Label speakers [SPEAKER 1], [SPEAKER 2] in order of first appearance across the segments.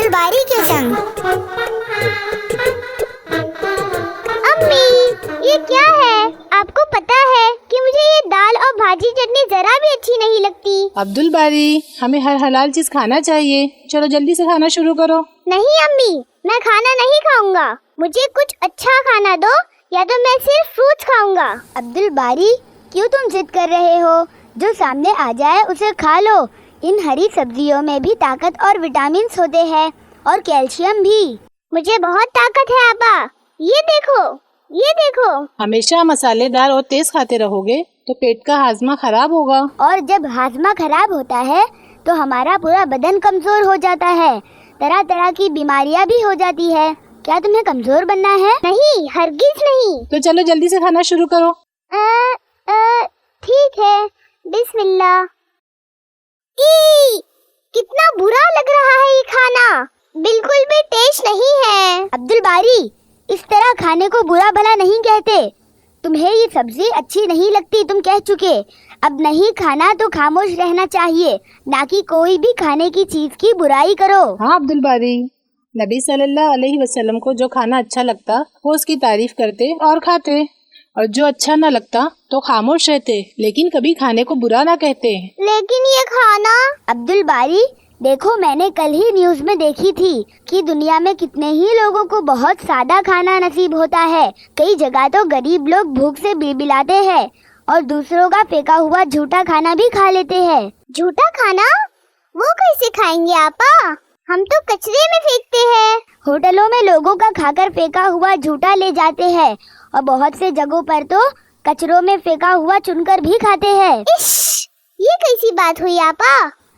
[SPEAKER 1] عبد الباری کے سنگ۔ امی یہ کیا ہے؟ آپ کو پتا ہے کہ مجھے یہ دال اور بھاجی چٹنی ذرا بھی اچھی نہیں لگتی۔
[SPEAKER 2] عبد الباری ہمیں ہر حلال چیز کھانا چاہیے، چلو جلدی سے کھانا شروع کرو۔
[SPEAKER 1] نہیں امی، میں کھانا نہیں کھاؤں گا، مجھے کچھ اچھا کھانا دو یا تو میں صرف فروٹس کھاؤں گا۔ عبد الباری کیوں تم ضد کر رہے ہو؟ جو سامنے آ جائے اسے کھا لو۔ ان ہری سبزیوں میں بھی طاقت اور وٹامنس ہوتے ہیں اور کیلشیم بھی۔ مجھے بہت طاقت ہے آپا، یہ دیکھو یہ دیکھو۔
[SPEAKER 2] ہمیشہ مسالے دار اور تیز کھاتے رہو گے تو پیٹ کا ہاضمہ خراب ہوگا،
[SPEAKER 1] اور جب ہاضمہ خراب ہوتا ہے تو ہمارا پورا بدن کمزور ہو جاتا ہے، طرح طرح کی بیماریاں بھی ہو جاتی ہے۔ کیا تمہیں کمزور بننا ہے؟ نہیں، ہرگز نہیں۔
[SPEAKER 2] تو چلو جلدی سے کھانا شروع کرو۔
[SPEAKER 1] ٹھیک ہے، بسم اللہ۔ کتنا برا لگ رہا ہے یہ کھانا، بالکل بھی ٹیسٹ نہیں ہے۔ عبد الباری اس طرح کھانے کو برا بھلا نہیں کہتے، تمہیں یہ سبزی اچھی نہیں لگتی، تم کہہ چکے، اب نہیں کھانا تو خاموش رہنا چاہیے، نہ کہ کوئی بھی کھانے کی چیز کی برائی کرو۔
[SPEAKER 2] ہاں عبد الباری، نبی صلی اللہ علیہ وسلم کو جو کھانا اچھا لگتا وہ اس کی تعریف کرتے اور کھاتے، اور جو اچھا نہ لگتا تو خاموش رہتے، لیکن کبھی کھانے کو برا نہ کہتے۔
[SPEAKER 1] لیکن یہ کھانا… عبد الباری دیکھو، میں نے کل ہی نیوز میں دیکھی تھی کہ دنیا میں کتنے ہی لوگوں کو بہت سادہ کھانا نصیب ہوتا ہے۔ کئی جگہ تو غریب لوگ بھوک سے بلبلاتے ہیں اور دوسروں کا پھینکا ہوا جھوٹا کھانا بھی کھا لیتے ہیں۔ جھوٹا کھانا؟ وہ کیسے کھائیں گے آپا؟ ہم تو کچرے میں پھینکتے ہیں۔ ہوٹلوں میں لوگوں کا کھا کر پھینکا ہوا جھوٹا لے جاتے ہیں، اور بہت سے جگہوں پر تو کچروں میں پھینکا ہوا چن کر بھی کھاتے ہیں۔ یہ کیسی بات ہوئی آپا؟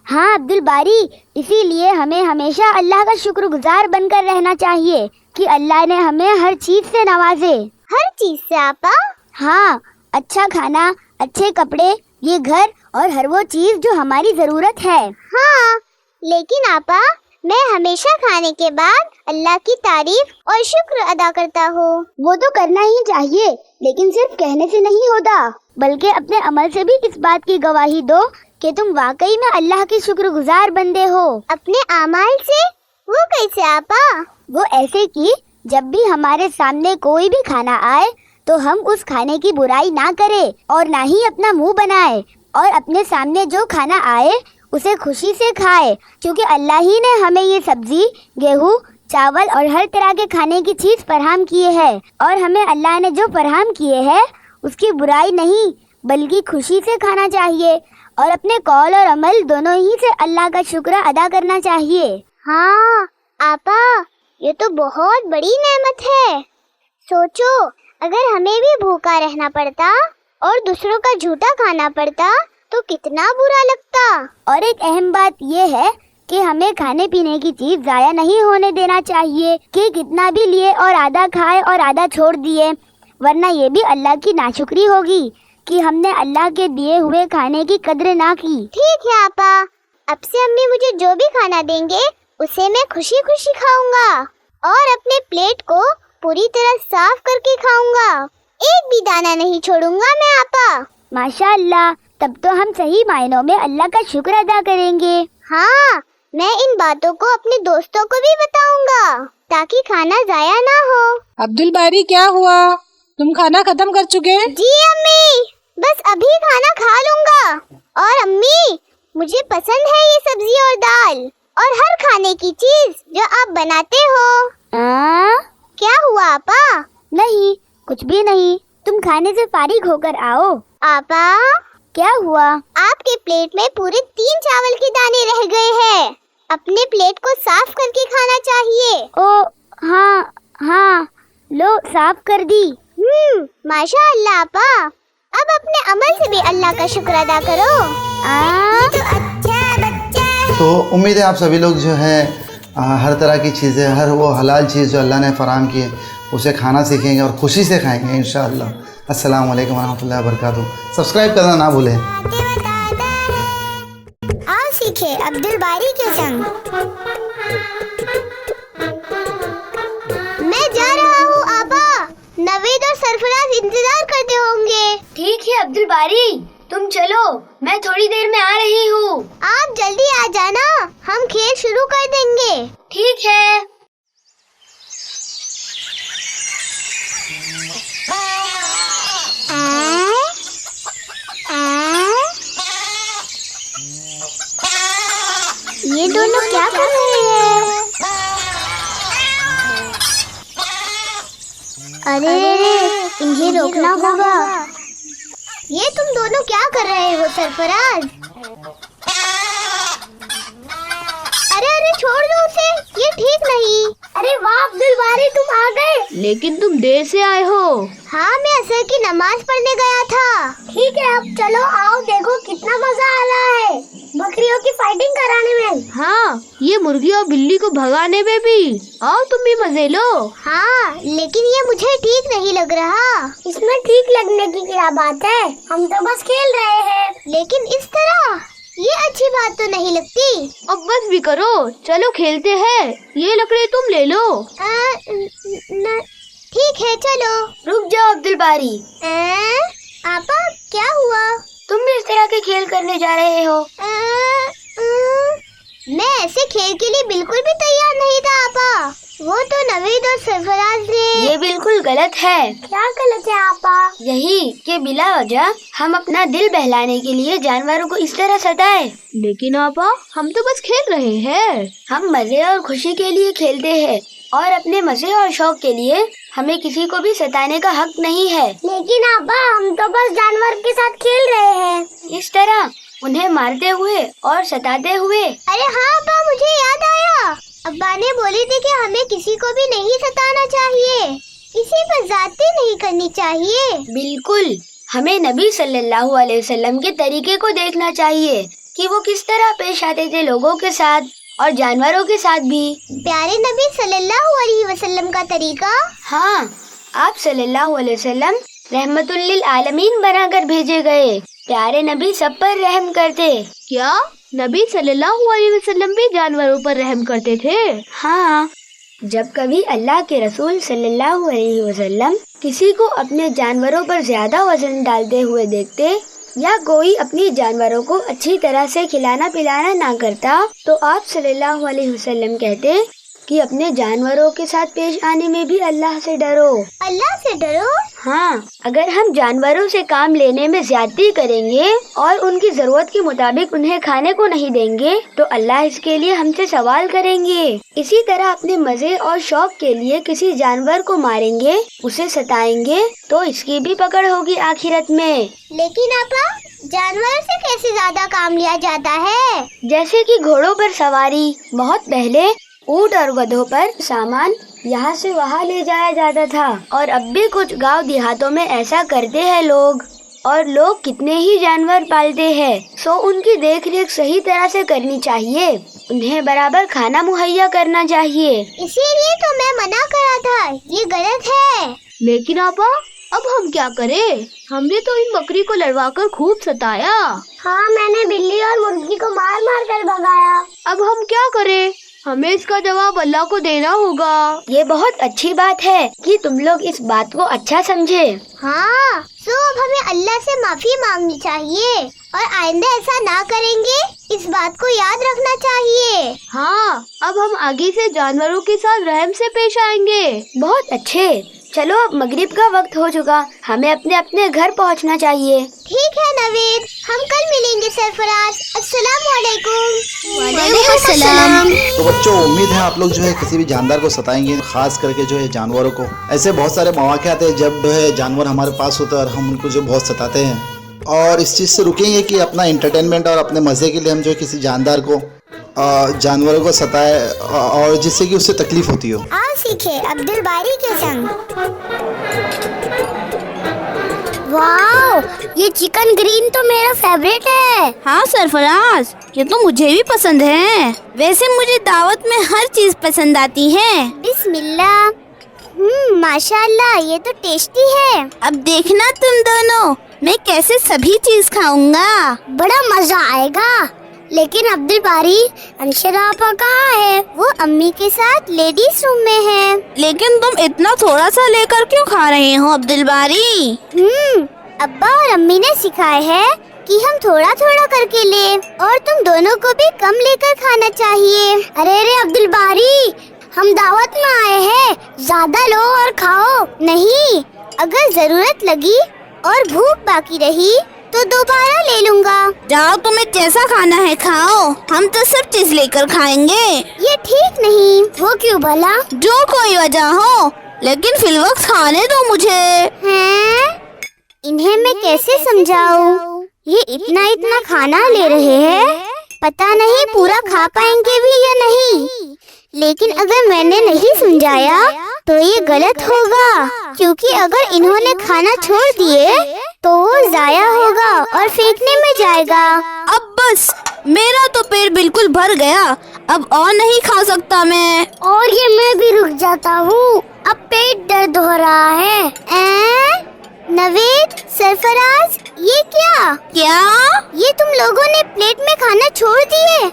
[SPEAKER 1] ہاں عبد الباری، اسی لیے ہمیں ہمیشہ اللہ کا شکر گزار بن کر رہنا چاہیے کہ اللہ نے ہمیں ہر چیز سے نوازے۔ ہر چیز سے آپا؟ ہاں، اچھا کھانا، اچھے کپڑے، یہ گھر اور ہر وہ چیز جو ہماری ضرورت ہے۔ ہاں، لیکن آپا میں ہمیشہ کھانے کے بعد اللہ کی تعریف اور شکر ادا کرتا ہوں۔ وہ تو کرنا ہی چاہیے، لیکن صرف کہنے سے نہیں ہوتا، بلکہ اپنے عمل سے بھی اس بات کی گواہی دو کہ تم واقعی میں اللہ کے شکر گزار بندے ہو۔ اپنے اعمال سے؟ وہ کیسے آپا؟ وہ ایسے کہ جب بھی ہمارے سامنے کوئی بھی کھانا آئے تو ہم اس کھانے کی برائی نہ کریں اور نہ ہی اپنا منہ بنائے، اور اپنے سامنے جو کھانا آئے اسے خوشی سے کھائے، کیونکہ اللہ ہی نے ہمیں یہ سبزی، گیہوں، چاول اور ہر طرح کے کھانے کی چیز فراہم کیے ہے، اور ہمیں اللہ نے جو فراہم کیے ہیں اس کی برائی نہیں بلکہ خوشی سے کھانا چاہیے، اور اپنے قول اور عمل دونوں ہی سے اللہ کا شکر ادا کرنا چاہیے۔ ہاں آپا، یہ تو بہت بڑی نعمت ہے۔ سوچو، اگر ہمیں بھی بھوکا رہنا پڑتا اور دوسروں کا جھوٹا کھانا پڑتا تو کتنا برا لگتا۔ اور ایک اہم بات یہ ہے کہ ہمیں کھانے پینے کی چیز ضائع نہیں ہونے دینا چاہیے کہ کتنا بھی لیے اور آدھا کھائے اور آدھا چھوڑ دیے، ورنہ یہ بھی اللہ کی ناشکری ہوگی کہ ہم نے اللہ کے دیے ہوئے کھانے کی قدر نہ کی۔ ٹھیک ہے آپا، اب سے امی مجھے جو بھی کھانا دیں گے اسے میں خوشی خوشی کھاؤں گا، اور اپنے پلیٹ کو پوری طرح صاف کر کے کھاؤں گا، ایک بھی دانہ نہیں چھوڑوں گا میں آپا۔ ماشاء اللہ، تب تو ہم صحیح معنوں میں اللہ کا شکر ادا کریں گے۔ ہاں، میں ان باتوں کو اپنے دوستوں کو بھی بتاؤں گا تاکہ کھانا ضائع نہ ہو۔
[SPEAKER 2] عبد الباری کیا ہوا؟ تم کھانا ختم کر چکے؟
[SPEAKER 1] جی امی، بس ابھی کھانا کھا لوں گا، اور امی مجھے پسند ہے یہ سبزی اور دال اور ہر کھانے کی چیز جو آپ بناتے ہو۔ کیا ہوا آپا؟ نہیں، کچھ بھی نہیں، تم کھانے سے فارغ ہو کر آؤ۔ آپا کیا ہوا؟ آپ کے پلیٹ میں پورے 3 چاول کے دانے رہ گئے ہیں، اپنے پلیٹ کو صاف کر کے کھانا چاہیے۔ او ہاں، لو صاف کر دی۔ ماشاء اللہ آپا، اب اپنے عمل سے بھی اللہ کا شکر ادا کرو۔
[SPEAKER 3] تو امید ہے آپ سبھی لوگ جو ہے ہر طرح کی چیزیں، ہر وہ حلال چیز جو اللہ نے فراہم کی ہے اسے کھانا سیکھیں گے اور خوشی سے کھائیں گے انشاءاللہ۔ السلام علیکم ورحمۃ اللہ وبرکاتہ۔ سبسکرائب کرنا نہ بھولیں۔
[SPEAKER 1] آؤ سیکھے عبد الباری کے سنگ۔ میں جا رہا ہوں آپا، نوید اور سرفراز انتظار کرتے ہوں گے۔ ٹھیک ہے عبد الباری، तुम चलो, मैं थोड़ी देर में आ रही हूँ। आप जल्दी आ जाना, हम खेल शुरू कर देंगे। ठीक है। ये दोनों क्या कर रहे हैं? अरे इन्हें रोकना होगा। ये तुम दोनों क्या कर रहे हो सरफराज? अरे छोड़ दो उसे, ये ठीक नहीं। अरे वाह अब्दुल बारी, तुम आ गए।
[SPEAKER 4] लेकिन तुम देर से आए हो।
[SPEAKER 1] हाँ, मैं असर की नमाज पढ़ने गया था। ठीक है, अब चलो आओ, देखो कितना मजा आ रहा है बकरियों की फाइटिंग कराने में।
[SPEAKER 4] हाँ, ये मुर्गी और बिल्ली को भगाने में भी। आओ तुम भी मजे लो।
[SPEAKER 1] हाँ, लेकिन ये मुझे ठीक नहीं लग रहा। इसमें ठीक लगने की क्या बात है, हम तो बस खेल रहे हैं। लेकिन इस तरह ये अच्छी बात तो नहीं लगती।
[SPEAKER 4] अब बस भी करो, चलो खेलते हैं। ये लकड़ी तुम ले लो।
[SPEAKER 1] ठीक है चलो। रुक जाओ अब्दुल बारी। आपा क्या हुआ? तुम भी इस तरह के खेल करने जा रहे हो? मैं ऐसे खेल के लिए बिल्कुल भी तैयार नहीं था आपा। वो तो नवीद और सरफराज ने। ये बिल्कुल गलत है। क्या गलत है आपा? यही कि बिला वजह हम अपना दिल बहलाने के लिए जानवरों को इस तरह सताए।
[SPEAKER 4] लेकिन आपा, हम तो बस खेल रहे हैं।
[SPEAKER 1] हम मजे और खुशी के लिए खेलते हैं और अपने मजे और शौक के लिए हमें किसी को भी सताने का हक नहीं है। लेकिन आपा, हम तो बस जानवर के साथ खेल रहे हैं। इस तरह उन्हें मारते हुए और सताते हुए। अरे हाँ अब्बा, मुझे याद आया। अब्बा ने बोली थी कि हमें किसी को भी नहीं सताना चाहिए, किसी पर ज्यादती नहीं करनी चाहिए। बिल्कुल, हमें नबी सल्लल्लाहु अलैहि वसल्लम के तरीके को देखना चाहिए कि वो किस तरह पेश आते थे लोगों के साथ और जानवरों के साथ भी। प्यारे नबी सल्लल्लाहु अलैहि वसल्लम का तरीका? हाँ, आप सल्लल्लाहु अलैहि वसल्लम रहमतुल लिल आलमीन बनाकर भेजे गए। प्यारे नबी सब पर रहम करते।
[SPEAKER 4] क्या नबी सल्लल्लाहु अलैहि वसल्लम भी जानवरों पर रहम करते थे?
[SPEAKER 1] हाँ, जब कभी अल्लाह के रसूल सल्लल्लाहु अलैहि वसल्लम किसी को अपने जानवरों पर ज्यादा वजन डालते हुए देखते या कोई अपनी जानवरों को अच्छी तरह से खिलाना पिलाना ना करता, तो आप सल्लल्लाहु अलैहि वसल्लम कहते कि अपने जानवरों के साथ पेश आने में भी अल्लाह से डरो। अल्लाह से डरो? हाँ, अगर हम जानवरों से काम लेने में ज्यादती करेंगे और उनकी जरूरत के मुताबिक उन्हें खाने को नहीं देंगे तो अल्लाह इसके लिए हमसे सवाल करेंगे। इसी तरह अपने मजे और शौक के लिए किसी जानवर को मारेंगे, उसे सताएंगे तो इसकी भी पकड़ होगी आखिरत में। लेकिन आपा, जानवरों से कैसे ज्यादा काम लिया जाता है? जैसे कि घोड़ों पर सवारी। बहुत पहले ऊंट और गधों पर सामान यहाँ से वहाँ ले जाया जाता था और अब भी कुछ गांव देहातों में ऐसा करते हैं लोग। और लोग कितने ही जानवर पालते हैं, सो उनकी देखरेख सही तरह से करनी चाहिए, उन्हें बराबर खाना मुहैया करना चाहिए। इसीलिए तो मैं मना करा था, ये गलत है।
[SPEAKER 4] लेकिन आपा, अब हम क्या करें? हमने तो इन बकरी को लड़वाकर खूब सताया।
[SPEAKER 1] हाँ, मैंने बिल्ली और मुर्गी को मार मार कर भगाया।
[SPEAKER 4] अब हम क्या करें? हमें इसका जवाब अल्लाह को देना होगा।
[SPEAKER 1] ये बहुत अच्छी बात है कि तुम लोग इस बात को अच्छा समझे। हाँ, तो अब हमें अल्लाह से माफी मांगनी चाहिए और आइंदा ऐसा ना करेंगे, इस बात को याद रखना चाहिए।
[SPEAKER 4] हाँ, अब हम आगे से जानवरों के साथ रहम से पेश आएंगे।
[SPEAKER 1] बहुत अच्छे। चलो, अब मगरिब का वक्त हो चुका, हमें अपने अपने घर पहुंचना चाहिए। ठीक है नवीद, हम कल मिलेंगे सरफराज। अस्सलाम वालेकुम। वालेकुम अस्सलाम।
[SPEAKER 3] तो बच्चों, उम्मीद है आप लोग जो है किसी भी जानवर को सताएंगे, खास करके जो है जानवरों को। ऐसे बहुत सारे मौके आते हैं जब जो है जानवर हमारे पास होता है और हम उनको जो बहुत सताते हैं, और इस चीज़ से रुकेंगे कि अपना इंटरटेनमेंट और अपने मज़े के लिए हम जो है किसी जानवरों को सताए और जिससे कि उससे तकलीफ होती हो।
[SPEAKER 1] आओ सीखे अब्दुल बारी के संग। वाओ, ये चिकन ग्रीन तो मेरा फेवरेट है।
[SPEAKER 5] हाँ सरफराज, ये तो मुझे भी पसंद है। वैसे मुझे दावत में हर चीज पसंद आती है।
[SPEAKER 1] बिस्मिल्लाह। माशाल्लाह, ये तो टेस्टी है।
[SPEAKER 5] अब देखना तुम दोनों, मैं कैसे सभी चीज खाऊंगा।
[SPEAKER 1] बड़ा मजा आएगा। लेकिन अब्दुल बारी, अंशरा आपा कहाँ है? वो अम्मी के साथ लेडीज रूम में है।
[SPEAKER 5] लेकिन तुम इतना थोड़ा सा लेकर क्यों खा रहे हो अब्दुल बारी?
[SPEAKER 1] अब्बा और अम्मी ने सिखाया है कि ताकि हम थोड़ा थोड़ा करके ले, और तुम दोनों को भी कम लेकर खाना चाहिए। अरे अब्दुल बारी, हम दावत में आए हैं, ज्यादा लो और खाओ। नहीं, अगर जरूरत लगी और भूख बाकी रही तो दोबारा ले लूँगा।
[SPEAKER 5] जाओ, तुम्हें जैसा खाना है खाओ, हम तो सब चीज लेकर खाएंगे।
[SPEAKER 1] ये ठीक नहीं। वो क्यों भला?
[SPEAKER 5] जो कोई वजह हो, लेकिन फिलवक्त खाने दो मुझे।
[SPEAKER 1] हैं? इन्हें मैं कैसे समझाऊं? ये इतना खाना ले रहे हैं, पता नहीं पूरा खा पाएंगे भी या नहीं। लेकिन अगर मैंने नहीं समझाया तो ये गलत होगा, क्योंकि अगर इन्होंने खाना छोड़ दिए तो वो जाया होगा और फेंकने में जाएगा।
[SPEAKER 5] अब बस, मेरा तो पेट बिल्कुल भर गया, अब और नहीं खा सकता मैं।
[SPEAKER 1] और ये मैं भी रुक जाता हूँ, अब पेट दर्द हो रहा है। नवेद, सरफराज, ये क्या? ये तुम लोगों ने प्लेट में खाना छोड़ दिए,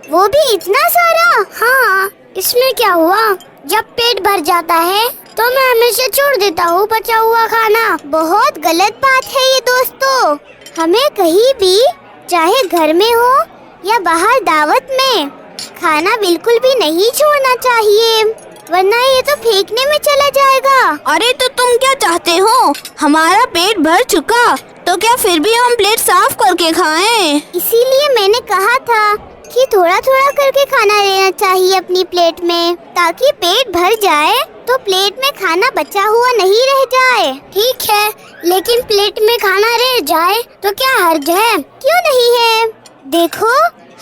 [SPEAKER 1] वो भी इतना सारा? हाँ, इसमें क्या हुआ? जब पेट भर जाता है तो मैं हमेशा छोड़ देता हूँ बचा हुआ खाना। बहुत गलत बात है ये दोस्तों। हमें कहीं भी, चाहे घर में हो या बाहर दावत में, खाना बिल्कुल भी नहीं छोड़ना चाहिए, वरना ये तो फेंकने में चला जाएगा।
[SPEAKER 5] अरे तो तुम क्या चाहते हो? हमारा पेट भर चुका तो क्या फिर भी हम प्लेट साफ करके खाएं?
[SPEAKER 1] इसीलिए मैंने कहा था कि थोड़ा थोड़ा करके खाना लेना चाहिए अपनी प्लेट में, ताकि पेट भर जाए तो प्लेट में खाना बचा हुआ नहीं रह जाए। ठीक है, लेकिन प्लेट में खाना रह जाए तो क्या हर्ज है? क्यों नहीं है? देखो,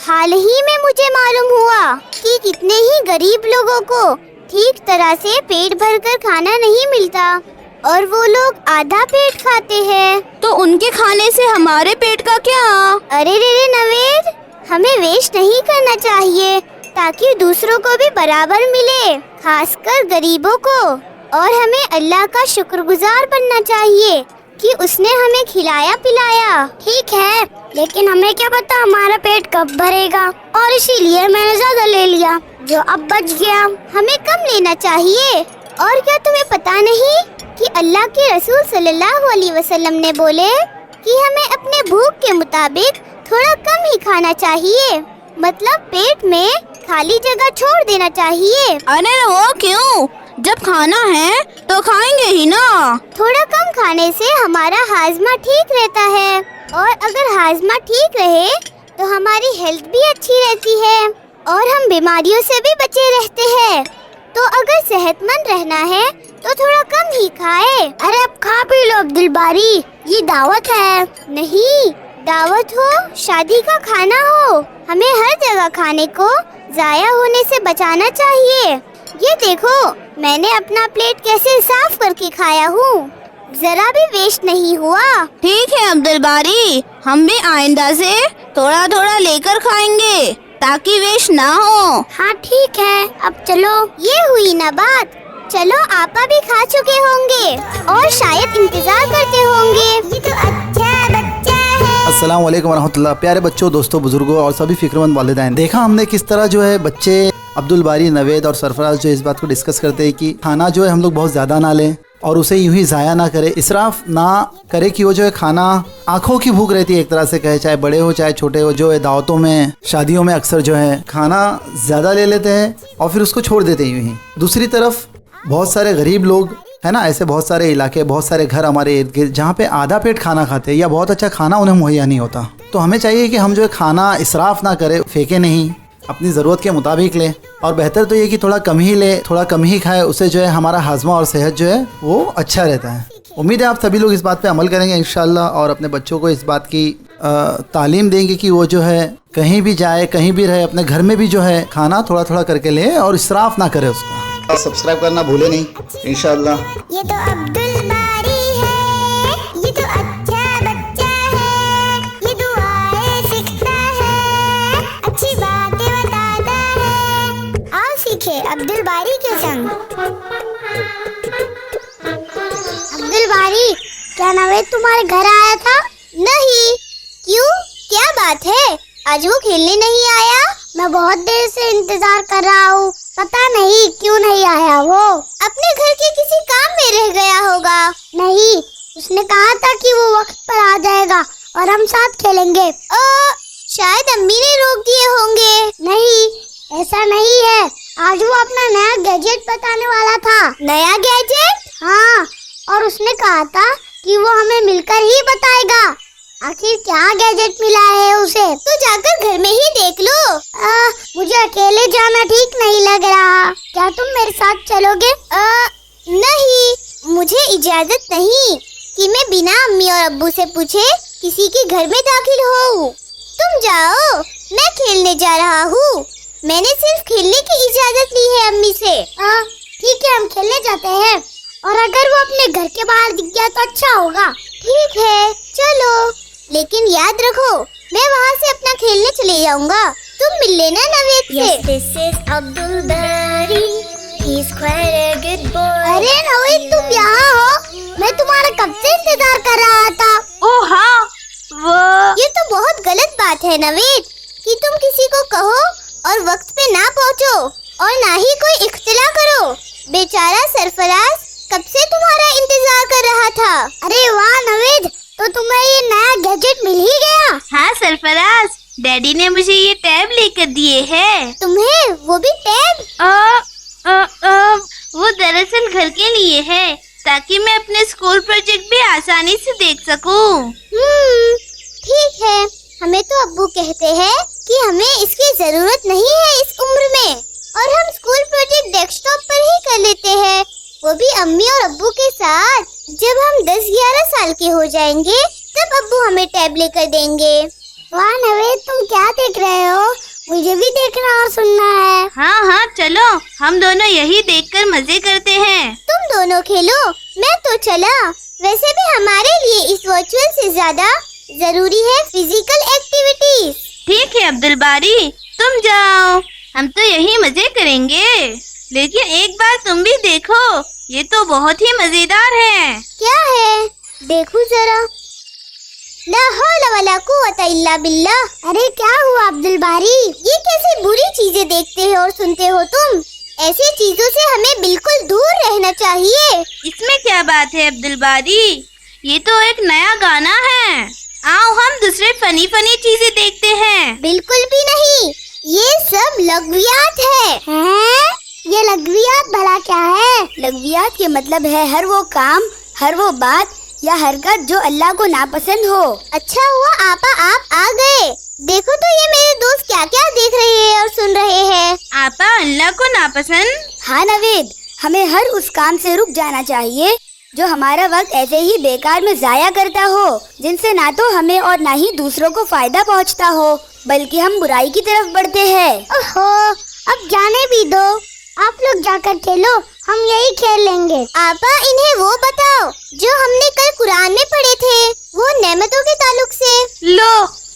[SPEAKER 1] हाल ही में मुझे मालूम हुआ कि कितने ही गरीब लोगों को ठीक तरह से पेट भरकर खाना नहीं मिलता और वो लोग आधा पेट खाते हैं।
[SPEAKER 5] तो उनके खाने से हमारे पेट का क्या?
[SPEAKER 1] अरे रे नवेद, हमें वेस्ट नहीं करना चाहिए ताकि दूसरों को भी बराबर मिले, खासकर गरीबों को। और हमें अल्लाह का शुक्रगुजार बनना चाहिए कि उसने हमें खिलाया पिलाया। ठीक है, लेकिन हमें क्या पता हमारा पेट कब भरेगा, और इसीलिए मैंने ज्यादा ले लिया, जो अब बच गया हमें कम लेना चाहिए। और क्या तुम्हें पता नहीं कि अल्लाह के रसूल सल्लल्लाहु अलैहि वसल्लम ने बोले कि हमें अपने भूख के मुताबिक थोड़ा कम ही खाना चाहिए, मतलब पेट में खाली जगह छोड़ देना चाहिए।
[SPEAKER 5] अरे वो क्यों? जब खाना है तो खाएंगे ही ना।
[SPEAKER 1] थोड़ा कम खाने से हमारा हाजमा ठीक रहता है, और अगर हाजमा ठीक रहे तो हमारी हेल्थ भी अच्छी रहती है और हम बीमारियों से भी बचे रहते हैं। तो अगर सेहतमंद रहना है तो थोड़ा कम ही खाए। अरे अब खा पी लो अब्दुल बारी, ये दावत है। नहीं, दावत हो, शादी का खाना हो, हमें हर जगह खाने को जाया होने से बचाना चाहिए। ये देखो, मैंने अपना प्लेट कैसे साफ करके खाया हूँ, जरा भी वेस्ट नहीं हुआ।
[SPEAKER 5] ठीक है अब्दुल बारी, हम भी आइंदा से थोड़ा थोड़ा लेकर खाएंगे ताकि वेस्ट ना हो।
[SPEAKER 1] हाँ ठीक है, अब चलो, ये हुई ना बात। चलो, आपा भी खा चुके होंगे और शायद इंतजार करते होंगे। ये तो अच्छा बच्चा है।
[SPEAKER 3] अस्सलाम वालेकुम वरहमतुल्लाह। प्यारे बच्चों, दोस्तों, बुजुर्गों और सभी फिक्रमंद वालिदैन, देखा हमने किस तरह जो है बच्चे अब्दुल बारी, नवेद और सरफराज जो इस बात को डिस्कस करते हैं कि खाना जो है हम लोग बहुत ज़्यादा ना लें और उसे यूं ही ज़ाया ना करे, इसराफ ना करे, कि वो जो है खाना आँखों की भूख रहती है एक तरह से कहे, चाहे बड़े हो चाहे छोटे हो। जो है दावतों में, शादियों में अक्सर जो है खाना ज़्यादा ले लेते हैं और फिर उसको छोड़ देते हैं यूं ही। दूसरी तरफ बहुत सारे गरीब लोग है ना, ऐसे बहुत सारे इलाके, बहुत सारे घर हमारे इर्द गिर्द जहाँ पे आधा पेट खाना खाते हैं या बहुत अच्छा खाना उन्हें मुहैया नहीं होता। तो हमें चाहिए कि हम जो है खाना इसराफ ना करें, फेंके नहीं, अपनी ज़रूरत के मुताबिक लें। और बेहतर तो ये कि थोड़ा कम ही ले, थोड़ा कम ही खाए, उससे जो है हमारा हाजमा और सेहत जो है वो अच्छा रहता है। उम्मीद है आप सभी लोग इस बात पे अमल करेंगे इंशाअल्लाह, और अपने बच्चों को इस बात की तालीम देंगे कि वो जो है कहीं भी जाए, कहीं भी रहे, अपने घर में भी जो है खाना थोड़ा थोड़ा करके ले और इसराफ ना करे उसका। सब्सक्राइब करना भूले नहीं इंशाअल्लाह।
[SPEAKER 1] ये तो अब्दुल बारी है, ये तो अच्छा बच्चा है, ये दुआएं सीखता है, अच्छी बातें बताता है। आओ सीखे अब्दुल बारी के संग। अब्दुल बारी, क्या नवेद तुम्हारे घर आया था? नहीं। क्यों, क्या बात है? आज वो खेलने नहीं आया? मैं बहुत देर से इंतजार कर रहा हूँ, पता नहीं क्यों नहीं आया। वो अपने घर के किसी काम में रह गया होगा। नहीं, उसने कहा था कि वो वक्त पर आ जाएगा और हम साथ खेलेंगे। अपना नया गैजेट बताने वाला था। नया गैजेट? हाँ, और उसने कहा था कि वो हमें मिलकर ही बताएगा। आखिर क्या गैजेट मिला है उसे? तो जाकर घर में ही देख लो। मुझे अकेले जाना ठीक नहीं लग रहा। क्या तुम मेरे साथ चलोगे? नहीं, मुझे इजाजत नहीं कि मैं बिना अम्मी और अब्बू से पूछे किसी के घर में दाखिल होऊं। तुम जाओ, मैं खेलने जा रहा हूँ। मैंने सिर्फ खेलने की इजाजत ली है अम्मी से। ठीक है, हम खेलने जाते हैं, और अगर वो अपने घर के बाहर दिख गया तो अच्छा होगा। ठीक है, चलो, लेकिन याद रखो मैं वहाँ से अपना खेलने चले जाऊँगा। तुम मिल लेना नवेद से। Yes, this is Abdul Bari. He's quite a good boy. अरे नवेद, तुम यहाँ हो? मैं तुम्हारा कब से इंतजार कर रहा था।
[SPEAKER 5] ओह हाँ, वो
[SPEAKER 1] ये तो बहुत गलत बात है नवेद कि तुम किसी को कहो और वक्त पे ना पहुँचो और ना ही कोई इख्तिला करो। बेचारा सरफराज कब से तुम्हारा इंतजार कर रहा था। अरे वाह नवेद, तो तुम्हें ये नया गैजेट मिल ही गया।
[SPEAKER 5] हाँ सरफराज, डैडी ने मुझे ये टैब लेकर दिए हैं।
[SPEAKER 1] तुम्हें वो भी टैब?
[SPEAKER 5] वो दरअसल घर के लिए है, ताकि मैं अपने स्कूल प्रोजेक्ट भी आसानी से देख सकूं।
[SPEAKER 1] ठीक है, हमें तो अब्बू कहते हैं कि हमें इसकी जरूरत नहीं है इस उम्र में, और हम स्कूल प्रोजेक्ट डेस्कटॉप पर ही कर लेते हैं, वो भी अम्मी और अब्बू के साथ। जब हम 10-11 साल के हो जाएंगे तब अब्बू हमें टैब लेकर देंगे। वाह नवेद, तुम क्या देख रहे हो? मुझे भी देखना और सुनना है।
[SPEAKER 5] हाँ हाँ चलो, हम दोनों यही देखकर मजे करते हैं।
[SPEAKER 1] तुम दोनों खेलो, मैं तो चला। वैसे भी हमारे लिए इस वर्चुअल से ज्यादा जरूरी है फिजिकल एक्टिविटीज।
[SPEAKER 5] ठीक है अब्दुल बारी, तुम जाओ, हम तो यही मजे करेंगे। लेकिन एक बार तुम भी देखो, ये तो बहुत ही मजेदार है।
[SPEAKER 1] क्या है? देखो जरा। ला हौला वला कुव्वता इल्ला बिल्लाह। अरे क्या हुआ अब्दुल बारी? ये कैसी बुरी चीजें देखते हो और सुनते हो तुम? ऐसी चीजों से हमें बिल्कुल दूर रहना चाहिए।
[SPEAKER 5] इसमें क्या बात है अब्दुल बारी? ये तो एक नया गाना है। आओ हम दूसरे फनी चीजें देखते हैं।
[SPEAKER 1] बिल्कुल भी नहीं, ये सब लग़वियात है। ये लग़वियात भला क्या है? लग़वियात के मतलब है हर वो काम, हर वो बात या हरकत जो अल्लाह को नापसंद हो। अच्छा हुआ आपा आप आ गए। देखो तो ये मेरे दोस्त क्या क्या देख रहे हैं और सुन रहे हैं।
[SPEAKER 5] आपा अल्लाह को नापसंद?
[SPEAKER 1] हाँ नवेद, हमें हर उस काम से रुक जाना चाहिए जो हमारा वक्त ऐसे ही बेकार में जाया करता हो, जिनसे ना तो हमें और ना ही दूसरों को फायदा पहुंचता हो, बल्कि हम बुराई की तरफ बढ़ते हैं। ओहो, अब जाने भी दो, आप लोग जाकर खेलो, हम यही खेल लेंगे। आपा इन्हें वो बताओ जो हमने कल कुरान में पढ़े थे, वो नेमतों के ताल्लुक से।
[SPEAKER 5] लो,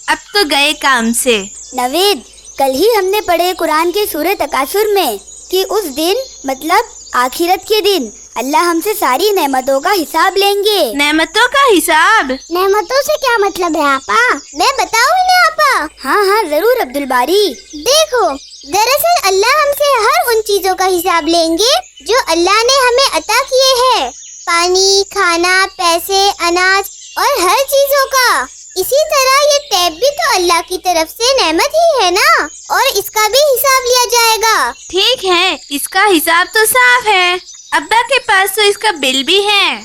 [SPEAKER 5] अब तो गए काम से।
[SPEAKER 1] नवेद, कल ही हमने पढ़े कुरान के सूरह तकासुर में कि उस दिन मतलब आखिरत के दिन अल्लाह हमसे सारी नेमतों का हिसाब लेंगे।
[SPEAKER 5] नेमतों का हिसाब?
[SPEAKER 1] नेमतों से क्या मतलब है आपा? मैं बताऊँ इन्हें आपा? हाँ हाँ जरूर अब्दुल बारी। देखो, दरअसल अल्लाह हमसे हर उन चीजों का हिसाब लेंगे जो अल्लाह ने हमें अता किए हैं। पानी, खाना, पैसे, अनाज और हर चीजों का। इसी तरह ये टैब भी तो अल्लाह की तरफ से नेमत ही है ना, और इसका भी हिसाब लिया जाएगा।
[SPEAKER 5] ठीक है, इसका हिसाब तो साफ है। अब्बा के पास तो इसका बिल भी है।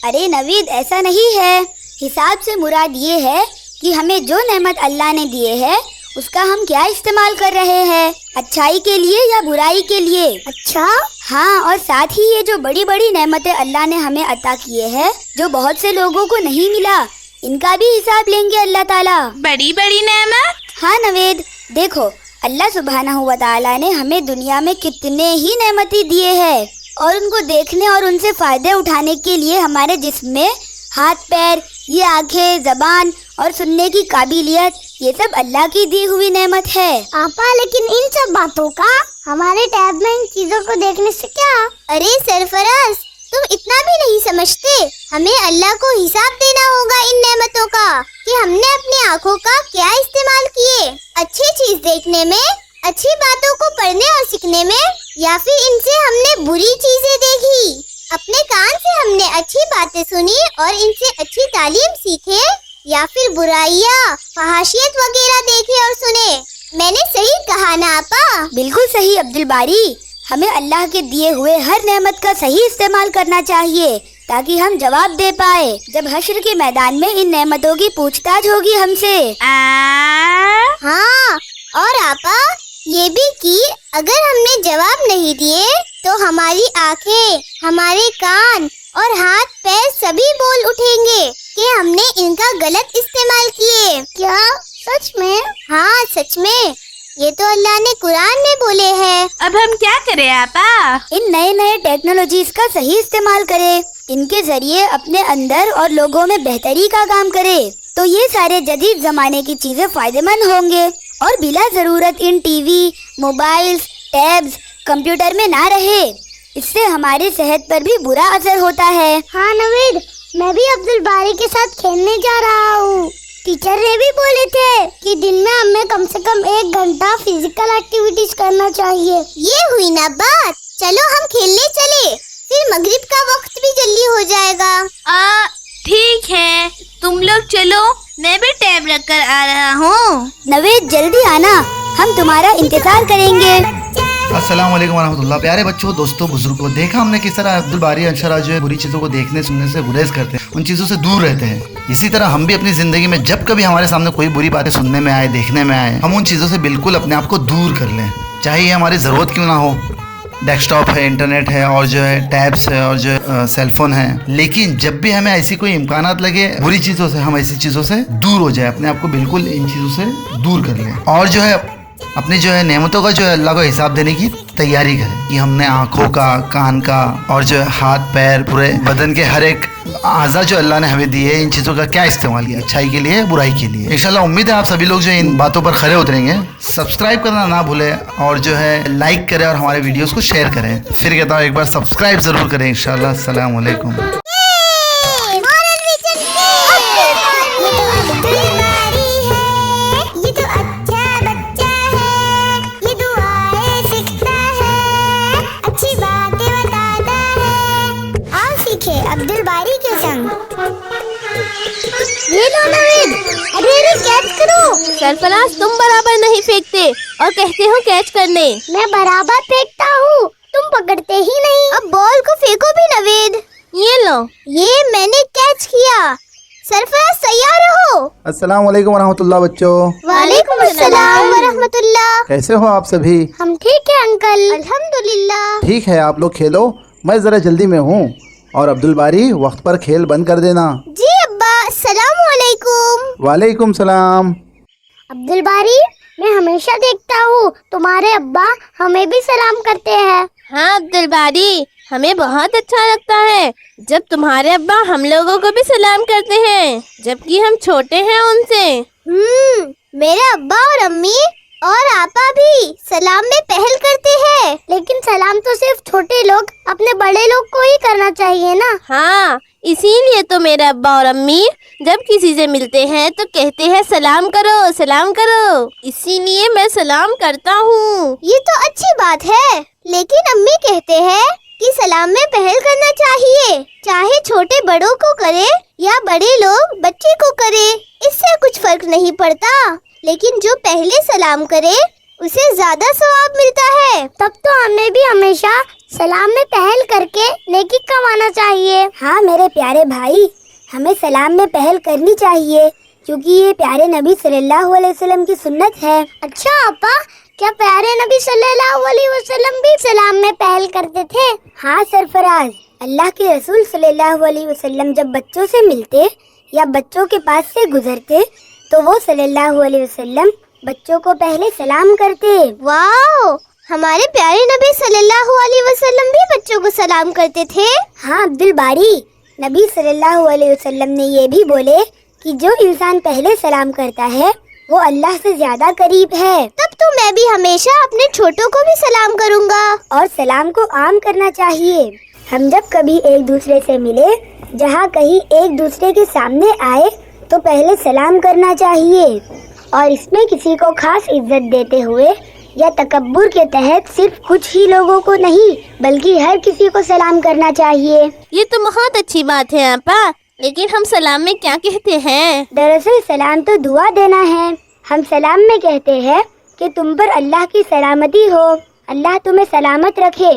[SPEAKER 1] अरे नवीद, ऐसा नहीं है। हिसाब से मुराद ये है कि हमें जो नेमत अल्लाह ने दिए है उसका हम क्या इस्तेमाल कर रहे हैं, अच्छाई के लिए या बुराई के लिए। अच्छा हाँ, और साथ ही ये जो बड़ी बड़ी नेमतें अल्लाह ने हमें अता किए हैं जो बहुत से लोगों को नहीं मिला, इनका भी हिसाब लेंगे अल्लाह ताला।
[SPEAKER 5] बड़ी बड़ी नेमत?
[SPEAKER 1] हाँ नवेद, देखो अल्लाह सुब्हानहू व तआला ने हमें दुनिया में कितने ही नेमतें दिए हैं, और उनको देखने और उनसे फायदे उठाने के लिए हमारे जिस्म में हाथ पैर, ये आंखें, जबान और सुनने की काबिलियत, ये सब अल्लाह की दी हुई नेमत है। आपा लेकिन इन सब बातों का हमारे टैब में इन चीजों को देखने से क्या? अरे सरफराज, तुम इतना भी नहीं समझते। हमें अल्लाह को हिसाब देना होगा इन नेमतों का कि हमने अपनी आँखों का क्या इस्तेमाल किए, अच्छी चीज देखने में, अच्छी बातों को पढ़ने और सीखने में, या फिर इनसे हमने बुरी चीजें देखी। अपने कान से हमने अच्छी बातें सुनी और इनसे अच्छी तालीम सीखे, या फिर बुराइयाँ, फहाशियत वगैरह देखे और सुने। मैंने सही कहा ना आपा? बिल्कुल सही अब्दुल बारी। हमें अल्लाह के दिए हुए हर नेमत का सही इस्तेमाल करना चाहिए ताकि हम जवाब दे पाए जब हश्र के मैदान में इन नेमतों की पूछताछ होगी हमसे।
[SPEAKER 6] हाँ, और आपा ये भी कि अगर हमने जवाब नहीं दिए तो हमारी आंखें, हमारे कान और हाथ पैर सभी बोल उठेंगे कि हमने इनका गलत इस्तेमाल किए। क्या सच में? हाँ सच में, ये तो अल्लाह ने कुरान में बोले हैं।
[SPEAKER 5] अब हम क्या करें आपा?
[SPEAKER 1] इन नए नए टेक्नोलॉजीज का सही इस्तेमाल करें, इनके जरिए अपने अंदर और लोगों में बेहतरी का काम करें, तो ये सारे जदीद जमाने की चीजें फायदेमंद होंगे और बिला जरूरत इन टीवी, मोबाइल्स, टैब्स, कंप्यूटर में ना रहे। इससे हमारी सेहत पर भी बुरा असर होता है।
[SPEAKER 6] हाँ नवीद, मैं भी अब्दुल बारी के साथ खेलने जा रहा हूँ। टीचर ने भी बोले थे कि दिन में हमें कम से कम 1 घंटा फिजिकल एक्टिविटीज करना चाहिए। ये हुई ना बात, चलो हम खेलने चले, फिर मगरिब का वक्त भी जल्दी हो जाएगा।
[SPEAKER 5] ठीक है, तुम लोग चलो, मैं भी टैब रख कर आ रहा हूँ।
[SPEAKER 1] नवेद जल्दी आना, हम तुम्हारा इंतजार करेंगे।
[SPEAKER 3] अस्सलाम वालेकुम वरहमतुल्लाह। प्यारे बच्चों, दोस्तों, बुजुर्गों, देखा हमने किस तरह अब्दुल बारी अंशरा जो है बुरी चीज़ों को देखने सुनने से गुरेज करते हैं, उन चीज़ों से दूर रहते हैं। इसी तरह हम भी अपनी ज़िंदगी में जब कभी हमारे सामने कोई बुरी बातें सुनने में आए, देखने में आए, हम उन चीज़ों से बिल्कुल अपने आप को दूर कर लें, चाहे ये हमारी ज़रूरत क्यों ना हो। डेस्कटॉप है, इंटरनेट है, और जो है टैब्स है, और जो है सेलफोन है, लेकिन जब भी हमें ऐसी कोई इम्कानात लगे बुरी चीज़ों से, हम ऐसी चीज़ों से दूर हो जाए, अपने आप को बिल्कुल इन चीज़ों से दूर कर लें, और जो है अपनी जो है नेमतों का जो है अल्लाह को हिसाब देने की तैयारी करें कि हमने आँखों का, कान का, और जो है हाथ पैर, पूरे बदन के हर एक आज़ा जो अल्लाह ने हमें दिए, इन चीज़ों का क्या इस्तेमाल किया, अच्छाई के लिए, बुराई के लिए। इंशाल्लाह उम्मीद है आप सभी लोग जो इन बातों पर खरे उतरेंगे। सब्सक्राइब करना ना भूलें, और जो है लाइक करें और हमारे वीडियोस को शेयर करें। फिर कहता हूँ एक बार सब्सक्राइब ज़रूर करें इंशाल्लाह। अस्सलाम वालेकुम।
[SPEAKER 6] अब्दुल बारी के संग ये लो नवीद, अरे कैच करो।
[SPEAKER 4] सरफराज, तुम बराबर नहीं फेंकते और कहते हो कैच करने।
[SPEAKER 6] मैं बराबर फेंकता हूँ, तुम पकड़ते ही नहीं। अब बॉल को फेंको भी नवीद।
[SPEAKER 4] ये लो।
[SPEAKER 6] ये मैंने कैच किया। सरफराज तैयार रहो।
[SPEAKER 3] अस्सलाम वालेकुम वरहमतुल्लाह बच्चों।
[SPEAKER 6] वालेकुम अस्सलाम वरहमतुल्लाह।
[SPEAKER 3] कैसे हो आप सभी?
[SPEAKER 6] हम ठीक है अंकल, अल्हम्दुलिल्लाह।
[SPEAKER 3] ठीक है, आप लोग खेलो, मैं ज़रा जल्दी में हूँ, और अब्दुल बारी वक्त पर खेल बंद कर देना।
[SPEAKER 6] जी अब्बा, अस्सलाम वालेकुम।
[SPEAKER 3] वालेकुम सलाम।
[SPEAKER 6] अब्दुल बारी, मैं हमेशा देखता हूँ तुम्हारे अब्बा हमें भी सलाम करते हैं।
[SPEAKER 4] हाँ अब्दुल बारी, हमें बहुत अच्छा लगता है जब तुम्हारे अब्बा हम लोगों को भी सलाम करते हैं, जबकि हम छोटे हैं उनसे।
[SPEAKER 6] मेरे अब्बा और अम्मी और आपा भी सलाम में पहल करते हैं, लेकिन सलाम तो सिर्फ छोटे लोग अपने बड़े लोग को ही करना चाहिए ना।
[SPEAKER 4] हाँ, इसीलिए तो मेरे अब्बा और अम्मी जब किसी से मिलते हैं तो कहते हैं सलाम करो, सलाम करो। इसीलिए मैं सलाम करता हूँ।
[SPEAKER 6] ये तो अच्छी बात है, लेकिन अम्मी कहते हैं कि सलाम में पहल करना चाहिए, चाहे छोटे बड़ों को करे या बड़े लोग बच्चे को करे, इससे कुछ फर्क नहीं पड़ता। लेकिन जो पहले सलाम करे उसे ज्यादा सवाब मिलता है। तब तो हमें भी हमेशा सलाम में पहल करके नेकी कमाना चाहिए।
[SPEAKER 1] हाँ मेरे प्यारे भाई, हमें सलाम में पहल करनी चाहिए, क्योंकि ये प्यारे नबी सल्लल्लाहु अलैहि वसल्लम की सुन्नत है।
[SPEAKER 6] अच्छा आपा, क्या प्यारे नबी सल्लल्लाहु अलैहि वसल्लम भी सलाम में पहल करते थे?
[SPEAKER 1] हाँ सरफराज, अल्लाह के रसूल सल्लल्लाहु अलैहि वसल्लम जब बच्चों से मिलते या बच्चों के पास से गुजरते तो वो सल्लल्लाहु अलैहि वसल्लम बच्चों को पहले सलाम करते।
[SPEAKER 6] वाह, हमारे प्यारे नबी सल्लल्लाहु अलैहि वसल्लम भी बच्चों को सलाम करते थे।
[SPEAKER 1] हाँ अब्दुल बारी, नबी सल्लल्लाहु अलैहि वसल्लम ने ये भी बोले कि जो इंसान पहले सलाम करता है वो अल्लाह से ज्यादा करीब है।
[SPEAKER 6] तब तो मैं भी हमेशा अपने छोटों को भी सलाम करूँगा।
[SPEAKER 1] और सलाम को आम करना चाहिए। हम जब कभी एक दूसरे से मिले, जहाँ कहीं एक दूसरे के सामने आए तो पहले सलाम करना चाहिए, और इसमें किसी को खास इज्जत देते हुए या तकब्बुर के तहत सिर्फ कुछ ही लोगों को नहीं बल्कि हर किसी को सलाम करना चाहिए।
[SPEAKER 4] ये तो बहुत अच्छी बात है आपा, लेकिन हम सलाम में क्या कहते हैं?
[SPEAKER 1] दरअसल सलाम तो दुआ देना है। हम सलाम में कहते हैं कि तुम पर अल्लाह की सलामती हो, अल्लाह तुम्हें सलामत रखे।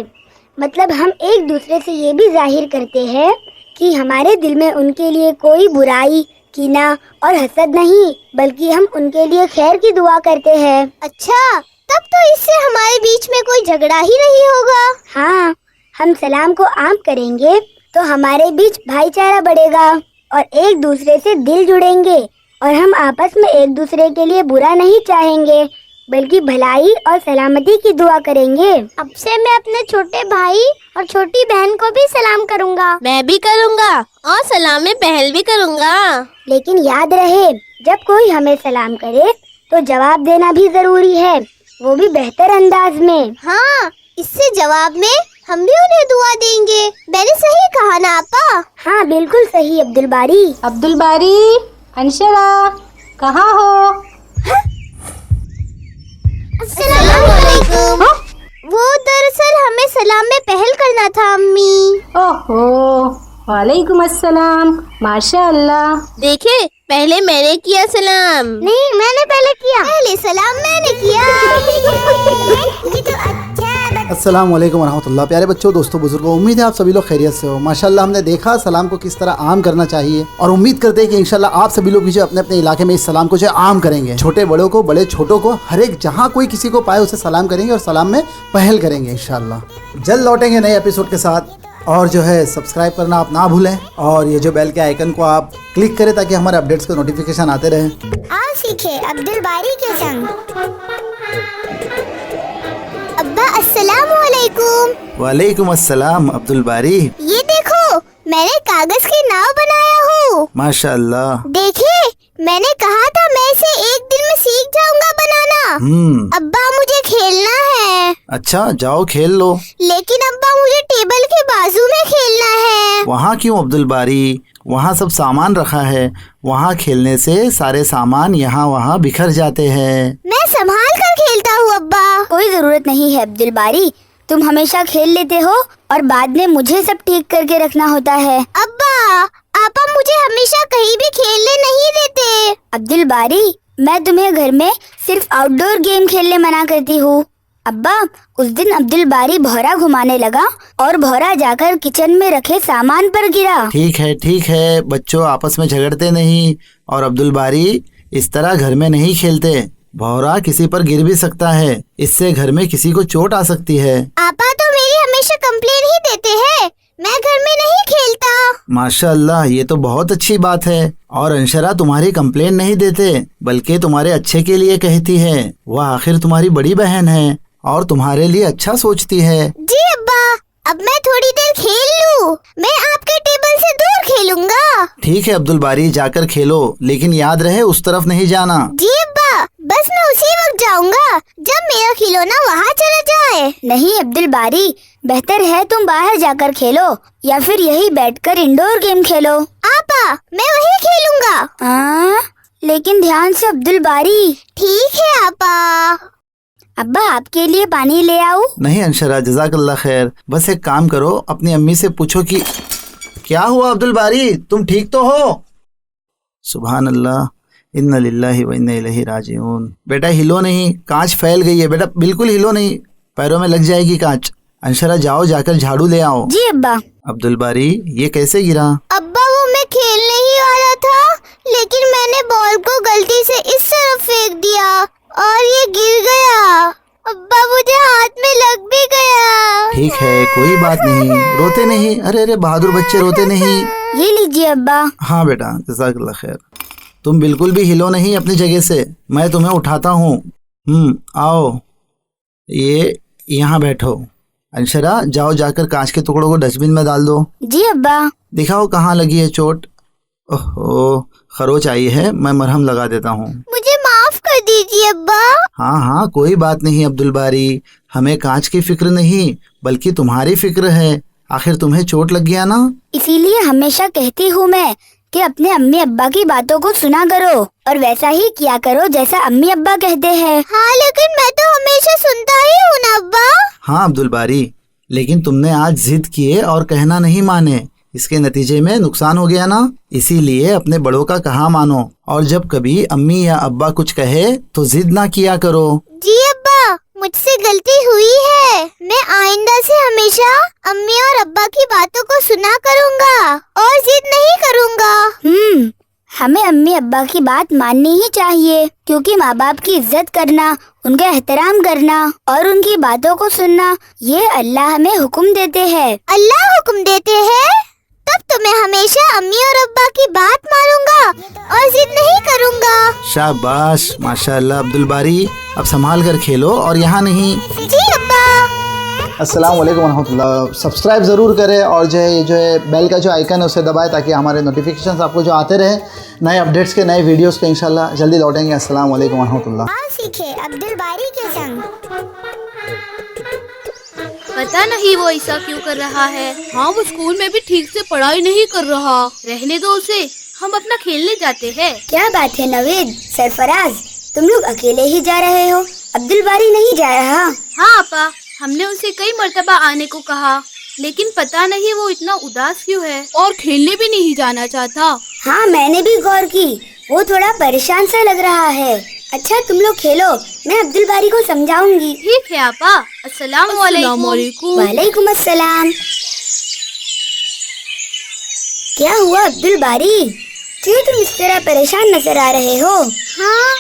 [SPEAKER 1] मतलब हम एक दूसरे से ये भी जाहिर करते हैं कि हमारे दिल में उनके लिए कोई बुराई, कीना और हसद नहीं, बल्कि हम उनके लिए खैर की दुआ करते हैं।
[SPEAKER 6] अच्छा, तब तो इससे हमारे बीच में कोई झगड़ा ही नहीं होगा।
[SPEAKER 1] हाँ, हम सलाम को आम करेंगे तो हमारे बीच भाईचारा बढ़ेगा और एक दूसरे से दिल जुड़ेंगे और हम आपस में एक दूसरे के लिए बुरा नहीं चाहेंगे, बल्कि भलाई और सलामती की दुआ करेंगे।
[SPEAKER 6] अब से मैं अपने छोटे भाई और छोटी बहन को भी सलाम करूँगा।
[SPEAKER 4] मैं भी करूँगा और सलाम में पहल भी करूँगा।
[SPEAKER 1] लेकिन याद रहे, जब कोई हमें सलाम करे तो जवाब देना भी जरूरी है, वो भी बेहतर अंदाज में।
[SPEAKER 6] हाँ, इससे जवाब में हम भी उन्हें दुआ देंगे। मैंने सही कहा ना आपा?
[SPEAKER 1] हाँ बिल्कुल सही अब्दुल बारी।
[SPEAKER 2] अब्दुल बारी, अंशरा, कहाँ हो?
[SPEAKER 6] अस्सलामुअलैकुम। वो दरअसल हमें सलाम में पहल करना था अम्मी।
[SPEAKER 2] ओहो, वालेकुम अस्सलाम, माशाअल्लाह।
[SPEAKER 4] देखे, पहले मैंने किया सलाम।
[SPEAKER 6] नहीं, मैंने पहले किया। पहले सलाम मैंने किया। ये तो अच्छा है।
[SPEAKER 3] अस्सलाम वालेकुम वरहमतुल्लाह। प्यारे बच्चों, दोस्तों, बुजुर्गों, उम्मीद है आप सभी लोग खैरियत से हो। माशाल्लाह हमने देखा सलाम को किस तरह आम करना चाहिए और उम्मीद करते हैं कि इंशाल्लाह आप सभी लोग भी जो अपने अपने इलाके में इस सलाम को जो आम करेंगे। छोटे बड़ों को, बड़े छोटों को, हर एक जहाँ कोई किसी को पाए उसे सलाम करेंगे और सलाम में पहल करेंगे इंशाल्लाह। जल्द लौटेंगे नए एपिसोड के साथ और जो है सब्सक्राइब करना आप ना भूलें और ये जो बेल के आइकन को आप क्लिक करें ताकि हमारे अपडेट्स के नोटिफिकेशन आते रहें।
[SPEAKER 6] आओ सीखे अब्दुल बारी के संग। अब्बा अस्सलामुअलैकुम।
[SPEAKER 3] वालेकुम अस्सलाम अब्दुल बारी।
[SPEAKER 6] ये देखो, मैंने कागज की नाव बनाया हूँ।
[SPEAKER 3] माशाअल्लाह।
[SPEAKER 6] देखिए, मैंने कहा था मैं इसे एक दिन में सीख जाऊंगा बनाना। अब्बा मुझे खेलना है।
[SPEAKER 3] अच्छा, जाओ खेल लो।
[SPEAKER 6] लेकिन अब्बा मुझे टेबल के बाजू में खेलना है।
[SPEAKER 3] वहाँ क्यों अब्दुल बारी? वहाँ सब सामान रखा है, वहाँ खेलने से सारे सामान यहाँ वहाँ बिखर जाते हैं।
[SPEAKER 6] मैं संभाल कर खेलता हूँ अब्बा।
[SPEAKER 1] कोई जरूरत नहीं है अब्दुल बारी, तुम हमेशा खेल लेते हो और बाद में मुझे सब ठीक करके रखना होता है।
[SPEAKER 6] अब्बा, आपा मुझे हमेशा कहीं भी खेलने नहीं देते।
[SPEAKER 1] अब्दुल बारी, मैं तुम्हें घर में सिर्फ आउटडोर गेम खेलने मना करती हूँ। अब्बा, उस दिन अब्दुल बारी भौरा घुमाने लगा और भौरा जाकर किचन में रखे सामान पर गिरा।
[SPEAKER 3] ठीक है, बच्चों आपस में झगड़ते नहीं और अब्दुल बारी इस तरह घर में नहीं खेलते। भौरा किसी पर गिर भी सकता है, इससे घर में किसी को चोट आ सकती है।
[SPEAKER 6] आपा तो मेरी हमेशा कंप्लेन ही देते हैं, मैं घर में नहीं खेलता।
[SPEAKER 3] माशाअल्लाह, ये तो बहुत अच्छी बात है। और अंशरा तुम्हारी कंप्लेन नहीं देते, बल्कि तुम्हारे अच्छे के लिए कहती है। वह आखिर तुम्हारी बड़ी बहन है और तुम्हारे लिए अच्छा सोचती है।
[SPEAKER 6] जी अब्बा, अब मैं थोड़ी देर खेल लूं। मैं आपके टेबल से दूर खेलूंगा।
[SPEAKER 3] ठीक है अब्दुल बारी, जाकर खेलो, लेकिन याद रहे उस तरफ नहीं जाना।
[SPEAKER 6] जी अब्बा, बस मैं उसी वक्त जाऊंगा जब मेरा खिलौना वहाँ चला जाए।
[SPEAKER 1] नहीं अब्दुल बारी, बेहतर है तुम बाहर जाकर खेलो या फिर यही बैठकर इंडोर गेम खेलो।
[SPEAKER 6] आपा, मैं वही खेलूंगा।
[SPEAKER 1] लेकिन ध्यान से अब्दुल बारी।
[SPEAKER 6] ठीक है आपा।
[SPEAKER 1] अब्बा, आपके लिए पानी ले आऊं?
[SPEAKER 3] नहीं अंशरा, जज़ाकल्लाह खैर। बस एक काम करो, अपनी अम्मी से पूछो कि क्या हुआ अब्दुल बारी, तुम ठीक तो हो? सुभान अल्लाह, इन्ना लिल्लाहि व इन्ना इलैहि राजिऊन। बेटा हिलो नहीं, कांच फैल गई है बेटा, बिल्कुल हिलो नहीं, पैरों में लग जाएगी कांच। अंशरा, जाओ जाकर झाड़ू ले आओ।
[SPEAKER 1] जी अब्बा।
[SPEAKER 3] अब्दुल बारी, ये कैसे गिरा?
[SPEAKER 6] अब्बा, वो मैं खेलने ही वाला था, लेकिन मैंने बॉल को गलती से इस तरफ फेंक दिया और ये गिर गया। अब्बा, मुझे हाथ में लग भी गया।
[SPEAKER 3] ठीक है, कोई बात नहीं, रोते नहीं। अरे बहादुर बच्चे, रोते नहीं।
[SPEAKER 1] ये लीजिए अब्बा।
[SPEAKER 3] हाँ बेटा, जज़ाकल्लाह खैर। तुम बिल्कुल भी हिलो नहीं अपनी जगह से, मैं तुम्हें उठाता हूँ। आओ, ये यहाँ बैठो। अंशरा, जाओ जाकर कांच के टुकड़ों को डस्टबिन में डाल दो।
[SPEAKER 1] जी अब्बा।
[SPEAKER 3] दिखाओ कहाँ लगी है चोट। ओहो, खरोच आई है, मैं मरहम लगा देता हूँ।
[SPEAKER 6] मुझे माफ कर दीजिए अब्बा।
[SPEAKER 3] हाँ, कोई बात नहीं अब्दुल बारी, हमें कांच की फिक्र नहीं बल्कि तुम्हारी फिक्र है। आखिर तुम्हें चोट लग गया ना।
[SPEAKER 1] इसीलिए हमेशा कहती हूँ मैं कि अपने अम्मी अब्बा की बातों को सुना करो और वैसा ही किया करो जैसा अम्मी अब्बा कहते हैं।
[SPEAKER 6] हाँ, लेकिन मैं तो हमेशा सुनता ही हूँ ना अब्बा।
[SPEAKER 3] हाँ अब्दुल बारी, लेकिन तुमने आज जिद किए और कहना नहीं माने, इसके नतीजे में नुकसान हो गया ना। इसीलिए अपने बड़ों का कहा मानो और जब कभी अम्मी या अब्बा कुछ कहे तो जिद ना किया करो।
[SPEAKER 6] जी अब्बा, مجھ سے غلطی ہوئی ہے. میں آئندہ سے ہمیشہ امی اور ابا کی باتوں کو سنا کروں گا اور ضد نہیں کروں گا.
[SPEAKER 1] ہمیں امی ابا کی بات ماننی ہی چاہیے، کیونکہ ماں باپ کی عزت کرنا، ان کا احترام کرنا اور ان کی باتوں کو سننا، یہ اللہ ہمیں حکم دیتے ہیں.
[SPEAKER 6] اللہ حکم دیتے ہیں؟ تب تو میں ہمیشہ امی اور ابا کی بات مانوں گا اور ضد نہیں کروں گا.
[SPEAKER 3] شاباش، ماشاء اللہ عبد الباری، اب سنبھال کر کھیلو اور یہاں نہیں.
[SPEAKER 6] جی ابا.
[SPEAKER 3] السلام علیکم ورحمۃ اللہ. سبسکرائب ضرور کریں اور جو ہے بیل کا جو آئیکن ہے اسے دبائیں تاکہ ہمارے نوٹیفیکیشنز آپ کو جو آتے رہیں نئے اپڈیٹس کے، نئے ویڈیوز کے. انشاءاللہ جلدی لوٹیں گے. السلام علیکم ورحمۃ اللہ.
[SPEAKER 6] آؤ سیکھے عبد الباری کے سنگ.
[SPEAKER 4] پتہ نہیں وہ ایسا کیوں کر رہا ہے. ہاں وہ اسکول میں بھی ٹھیک سے پڑھائی نہیں کر رہا. رہنے دو اسے، ہم اپنا کھیلنے جاتے ہیں.
[SPEAKER 1] کیا بات ہے نوید، سرفراز، تم لوگ اکیلے ہی جا رہے ہو؟ عبد الباری نہیں جا رہا؟
[SPEAKER 4] ہاں آپا، ہم نے اسے کئی مرتبہ آنے کو کہا، لیکن پتہ نہیں وہ اتنا اداس کیوں ہے اور کھیلنے بھی نہیں جانا چاہتا.
[SPEAKER 1] ہاں میں نے بھی غور کی، وہ تھوڑا پریشان سا لگ رہا ہے. اچھا تم لوگ کھیلو، میں عبد الباری کو سمجھاؤں گی.
[SPEAKER 4] ٹھیک ہے آپا. السلام علیکم.
[SPEAKER 1] وعلیکم السلام. کیا ہوا عبد الباری، کیوں تم اس طرح پریشان نظر آ رہے ہو؟
[SPEAKER 6] ہاں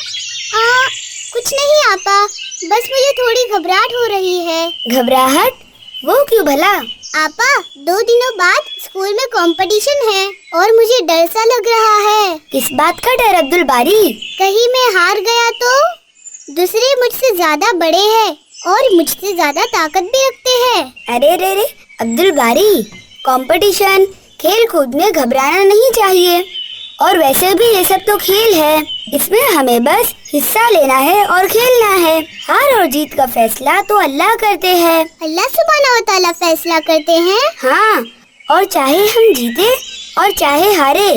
[SPEAKER 6] کچھ نہیں آپا، بس مجھے تھوڑی گھبراہٹ ہو رہی ہے.
[SPEAKER 1] گھبراہٹ؟ وہ کیوں بھلا؟
[SPEAKER 6] آپا 2 دنوں بعد اسکول میں کمپٹیشن ہے اور مجھے ڈر سا لگ رہا ہے.
[SPEAKER 1] کس بات کا ڈر عبد الباری؟
[SPEAKER 6] کہیں میں ہار گیا تو؟ دوسرے مجھ سے زیادہ بڑے ہیں اور مجھ سے زیادہ طاقت بھی رکھتے ہیں.
[SPEAKER 1] ارے رے رے عبد الباری، کمپٹیشن، کھیل کود میں گھبرانا نہیں چاہیے. اور ویسے بھی یہ سب تو کھیل ہے، اس میں ہمیں بس حصہ لینا ہے اور کھیلنا ہے. ہار اور جیت کا فیصلہ تو اللہ کرتے ہیں.
[SPEAKER 6] اللہ سبحانہ و تعالیٰ فیصلہ کرتے ہیں؟
[SPEAKER 1] ہاں، اور چاہے ہم جیتے اور چاہے ہارے،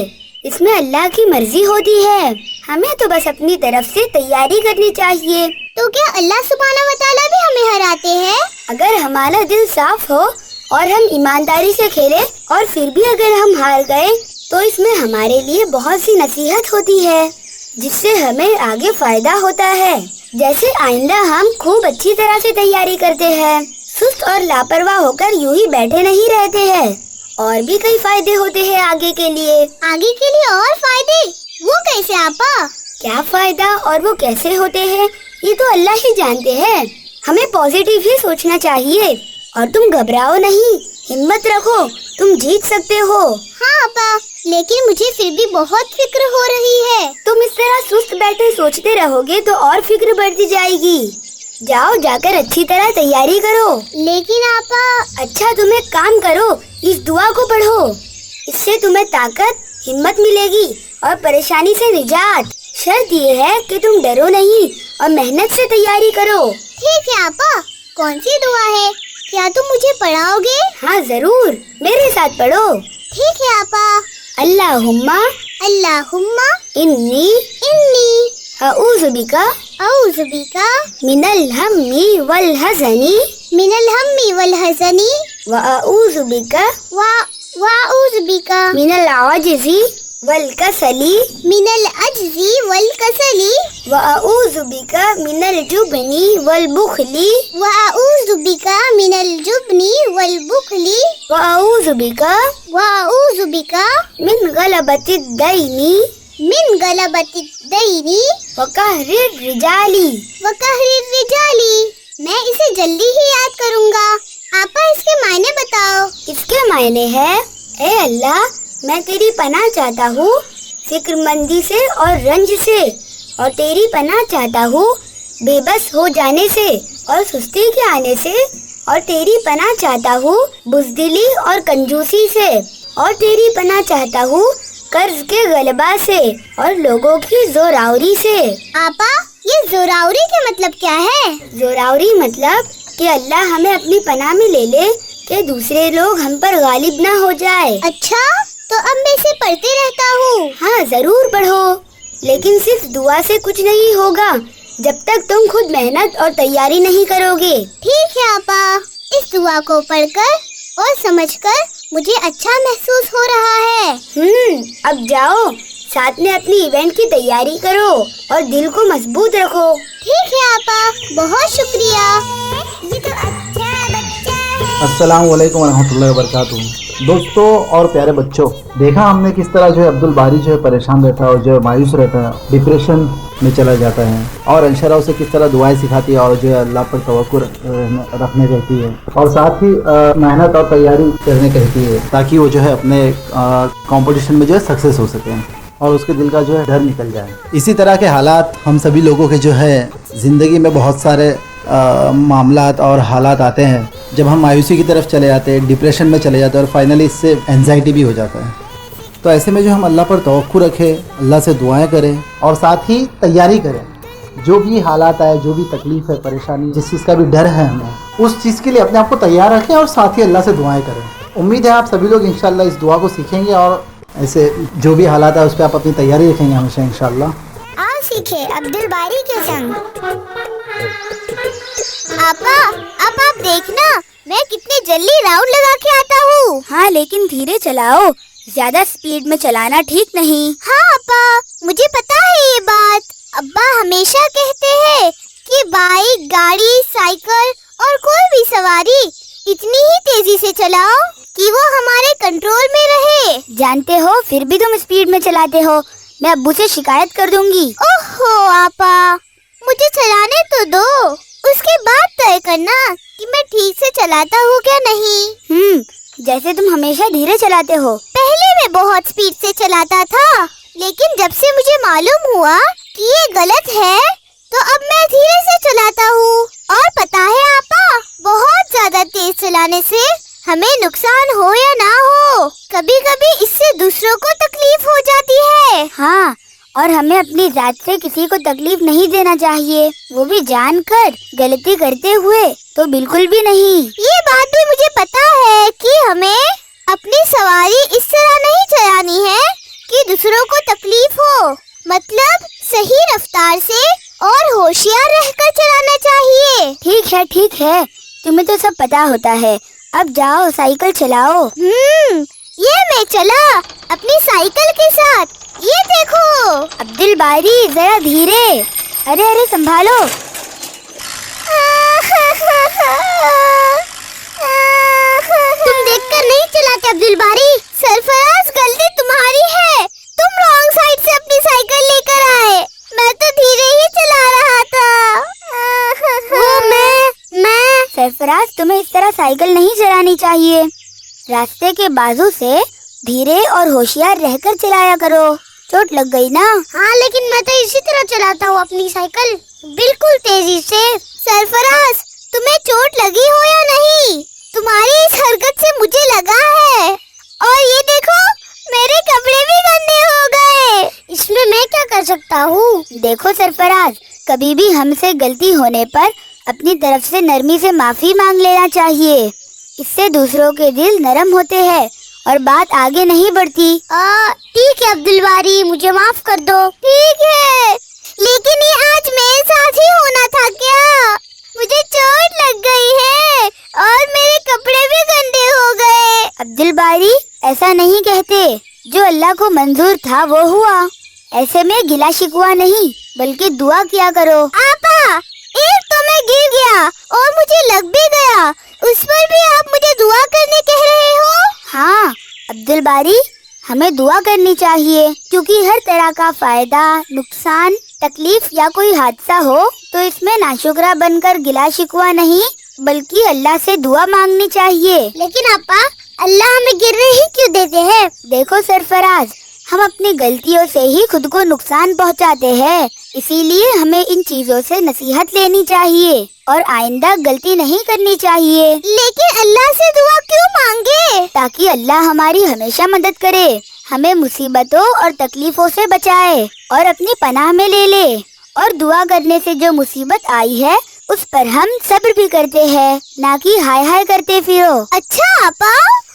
[SPEAKER 1] اس میں اللہ کی مرضی ہوتی ہے. ہمیں تو بس اپنی طرف سے تیاری کرنی چاہیے.
[SPEAKER 6] تو کیا اللہ سبحانہ و تعالیٰ بھی ہمیں ہراتے ہیں؟
[SPEAKER 1] اگر ہمارا دل صاف ہو اور ہم ایمانداری سے کھیلے اور پھر بھی اگر ہم ہار گئے تو اس میں ہمارے لیے بہت سی نصیحت ہوتی ہے جس سے ہمیں آگے فائدہ ہوتا ہے. جیسے آئندہ ہم خوب اچھی طرح سے تیاری کرتے ہیں، سست اور لاپرواہ ہو کر یوں ہی بیٹھے نہیں رہتے ہیں. اور بھی کئی فائدے ہوتے ہیں آگے کے لیے.
[SPEAKER 6] آگے کے لیے اور فائدے؟ وہ کیسے آپا؟
[SPEAKER 1] کیا فائدہ اور وہ کیسے ہوتے ہیں یہ تو اللہ ہی جانتے ہیں. ہمیں پازیٹیو ہی سوچنا چاہیے. اور تم گھبراؤ نہیں، ہمت رکھو، تم جیت سکتے ہو.
[SPEAKER 6] ہاں آپا، لیکن مجھے پھر بھی بہت فکر ہو رہی ہے.
[SPEAKER 1] تم اس طرح سست بیٹھے سوچتے رہو گے تو اور فکر بڑھتی جائے گی. جاؤ جا کر اچھی طرح تیاری کرو.
[SPEAKER 6] لیکن آپا.
[SPEAKER 1] اچھا تم ایک کام کرو، اس دعا کو پڑھو، اس سے تمہیں طاقت، ہمت ملے گی اور پریشانی سے نجات. شرط یہ ہے کہ تم ڈرو نہیں اور محنت سے تیاری کرو.
[SPEAKER 6] ٹھیک ہے آپا. کون سی دعا ہے؟ کیا تم مجھے پڑھاؤ گے؟
[SPEAKER 1] ہاں ضرور، میرے ساتھ پڑھو.
[SPEAKER 6] ٹھیک ہے آپا.
[SPEAKER 1] اللہم
[SPEAKER 6] انی
[SPEAKER 1] اعوذ بکا من الہم والحزن واعوذ بکا من العجز والکسل واعوذ بکا من الجبن والبخل واعوذ بکا من غلبۃ الدین وقہر الرجال.
[SPEAKER 6] میں اسے جلدی ہی یاد کروں گا. آپا اس کے معنی بتاؤ.
[SPEAKER 1] اس کے معنی ہے، اے اللہ میں تیری پناہ چاہتا ہوں فکر مندی سے اور رنج سے، اور تیری پناہ چاہتا ہوں بے بس ہو جانے سے اور سستی کے آنے سے، اور تیری پناہ چاہتا ہوں بزدلی اور کنجوسی سے، اور تیری پناہ چاہتا ہوں قرض کے غلبہ سے اور لوگوں کی زوراوری سے.
[SPEAKER 6] آپا یہ زوراوری کا مطلب کیا ہے؟
[SPEAKER 1] زوراوری مطلب کہ اللہ ہمیں اپنی پناہ میں لے لے کہ دوسرے لوگ ہم پر غالب نہ ہو جائے.
[SPEAKER 6] اچھا تو اب میں اسے پڑھتے رہتا ہوں.
[SPEAKER 1] ہاں ضرور پڑھو، لیکن صرف دعا سے کچھ نہیں ہوگا جب تک تم خود محنت اور تیاری نہیں کرو گے.
[SPEAKER 6] ٹھیک ہے آپا. اس دعا کو پڑھ کر اور سمجھ کر مجھے اچھا محسوس ہو رہا ہے.
[SPEAKER 1] اب جاؤ साथ में अपनी इवेंट की तैयारी करो और दिल को मजबूत रखो।
[SPEAKER 6] ठीक है आपा, बहुत शुक्रिया। ये तो अच्छा बच्चा है।
[SPEAKER 3] अस्सलाम वालेकुम रहमतुल्लाहि व बरकातुहू। दोस्तों और प्यारे बच्चों, देखा हमने किस तरह जो है अब्दुल बारी जो है परेशान रहता है और जो है मायूस रहता है, डिप्रेशन में चला जाता है, और अंशरा उसे किस तरह दुआएं सिखाती है और जो है अल्लाह पर तवक्कुल रखने कहती है, और साथ ही मेहनत और तैयारी करने कहती है ताकि वो जो है अपने कंपटीशन में जो है सक्सेस हो सके और उसके दिल का जो है डर निकल जाए। इसी तरह के हालात हम सभी लोगों के जो है ज़िंदगी में बहुत सारे मामलात और हालात आते हैं जब हम मायूसी की तरफ चले जाते हैं, डिप्रेशन में चले जाते हैं और फाइनली इससे एंजाइटी भी हो जाता है। तो ऐसे में जो हम अल्लाह पर तवक्कुल रखें, अल्लाह से दुआएं करें और साथ ही तैयारी करें। जो भी हालात आए, जो भी तकलीफ़ है, परेशानी, जिस चीज़ का भी डर है हमें, उस चीज़ के लिए अपने आप को तैयार रखें और साथ ही अल्लाह से दुआएं करें। उम्मीद है आप सभी लोग इंशाअल्लाह इस दुआ को सीखेंगे और ऐसे जो भी हालात है उस पर आप अपनी तैयारी रखेंगे हमेशा इंशाअल्लाह।
[SPEAKER 6] आओ सीखे अब्दुल बारी के संग। आपा, अब आप देखना मैं कितने जल्दी राउंड लगा के आता हूँ।
[SPEAKER 1] हाँ, लेकिन धीरे चलाओ, ज्यादा स्पीड में चलाना ठीक नहीं।
[SPEAKER 6] हाँ अब्बा, मुझे पता है ये बात। अब्बा हमेशा कहते हैं कि बाइक, गाड़ी, साइकिल और कोई भी सवारी इतनी ही तेजी से चलाओ कि वो हमारे कंट्रोल में रहे।
[SPEAKER 1] जानते हो, फिर भी तुम स्पीड में चलाते हो। मैं अब्बू से शिकायत कर दूंगी।
[SPEAKER 6] ओहो आपा, मुझे चलाने तो दो, उसके बाद तय करना कि मैं ठीक से चलाता हूँ क्या नहीं।
[SPEAKER 1] जैसे तुम हमेशा धीरे चलाते हो।
[SPEAKER 6] पहले मैं बहुत स्पीड से चलाता था, लेकिन जब से मुझे मालूम हुआ कि ये गलत है तो अब मैं धीरे से चलाता हूँ। और पता है आपा, बहुत ज्यादा तेज चलाने से हमें नुकसान हो या ना हो, कभी कभी इससे दूसरों को तकलीफ हो जाती है।
[SPEAKER 1] हाँ, और हमें अपनी जात से किसी को तकलीफ नहीं देना चाहिए, वो भी जानकर गलती करते हुए तो बिल्कुल भी नहीं।
[SPEAKER 6] ये बात भी मुझे पता है कि हमें अपनी सवारी इस तरह नहीं चलानी है कि दूसरों को तकलीफ हो, मतलब सही रफ्तार से और होशियार रहकर चलाना चाहिए।
[SPEAKER 1] ठीक है, तुम्हें तो सब पता होता है। अब जाओ साइकिल चलाओ।
[SPEAKER 6] ये मैं चला अपनी साइकिल के साथ। ये देखो।
[SPEAKER 1] अब्दुल बारी, जरा धीरे। अरे संभालो।
[SPEAKER 6] तुम देखकर नहीं चलाते अब्दुल बारी। सरफराज, गलती तुम्हारी है। तुम रॉन्ग साइड से अपनी साइकिल लेकर आए। मैं तो धीरे ही चला रहा था।
[SPEAKER 1] वो मैं सरफराज, तुम्हें इस तरह साइकिल नहीं चलानी चाहिए। रास्ते के बाजू से धीरे और होशियार रहकर चलाया करो। चोट लग गई ना?
[SPEAKER 6] हाँ, लेकिन मैं तो इसी तरह चलाता हूँ अपनी साइकिल, बिल्कुल तेजी से। सरफराज, तुम्हें चोट लगी हो या नहीं? तुम्हारी इस हरकत से मुझे लगा है। और ये देखो, मेरे कपड़े भी गंदे हो गए। इसमें मैं क्या कर सकता हूँ?
[SPEAKER 1] देखो सरफराज, कभी भी हमसे गलती होने पर अपनी तरफ से नरमी से माफी मांग लेना चाहिए। इससे दूसरों के दिल नरम होते हैं और बात आगे नहीं बढ़ती।
[SPEAKER 6] ठीक है अब्दुल बारी, मुझे माफ कर दो। ठीक है, लेकिन ये आज मेरे साथ ही होना था क्या? मुझे चोट लग गई है और मेरे कपड़े भी गंदे हो गए।
[SPEAKER 1] अब्दुल बारी, ऐसा नहीं कहते। जो अल्लाह को मंजूर था वो हुआ। ऐसे में गिला शिकवा नहीं, बल्कि दुआ किया करो।
[SPEAKER 6] आपा, एक तो मैं गिर गया और मुझे लग भी गया, उस पर भी आप मुझे दुआ करने कह रहे हो?
[SPEAKER 1] हाँ अब्दुल बारी, हमें दुआ करनी चाहिए, क्योंकि हर तरह का फायदा, नुकसान, तकलीफ या कोई हादसा हो तो इसमें नाशुक्रा बनकर गिला शिकवा नहीं, बल्कि अल्लाह से दुआ मांगनी चाहिए।
[SPEAKER 6] लेकिन आपा, अल्लाह हमें गिरने ही क्यों देते हैं?
[SPEAKER 1] देखो सरफराज, हम अपनी गलतियों से ही खुद को नुकसान पहुंचाते हैं। इसीलिए हमें इन चीजों से नसीहत लेनी चाहिए और आइंदा गलती नहीं करनी चाहिए।
[SPEAKER 6] लेकिन अल्लाह से दुआ क्यों मांगे?
[SPEAKER 1] ताकि अल्लाह हमारी हमेशा मदद करे, हमें मुसीबतों और तकलीफों से बचाए और अपनी पनाह में ले ले। और दुआ करने से जो मुसीबत आई है उस पर हम सब्र भी करते हैं, ना कि हाय हाय करते फिरो।
[SPEAKER 6] अच्छा आपा?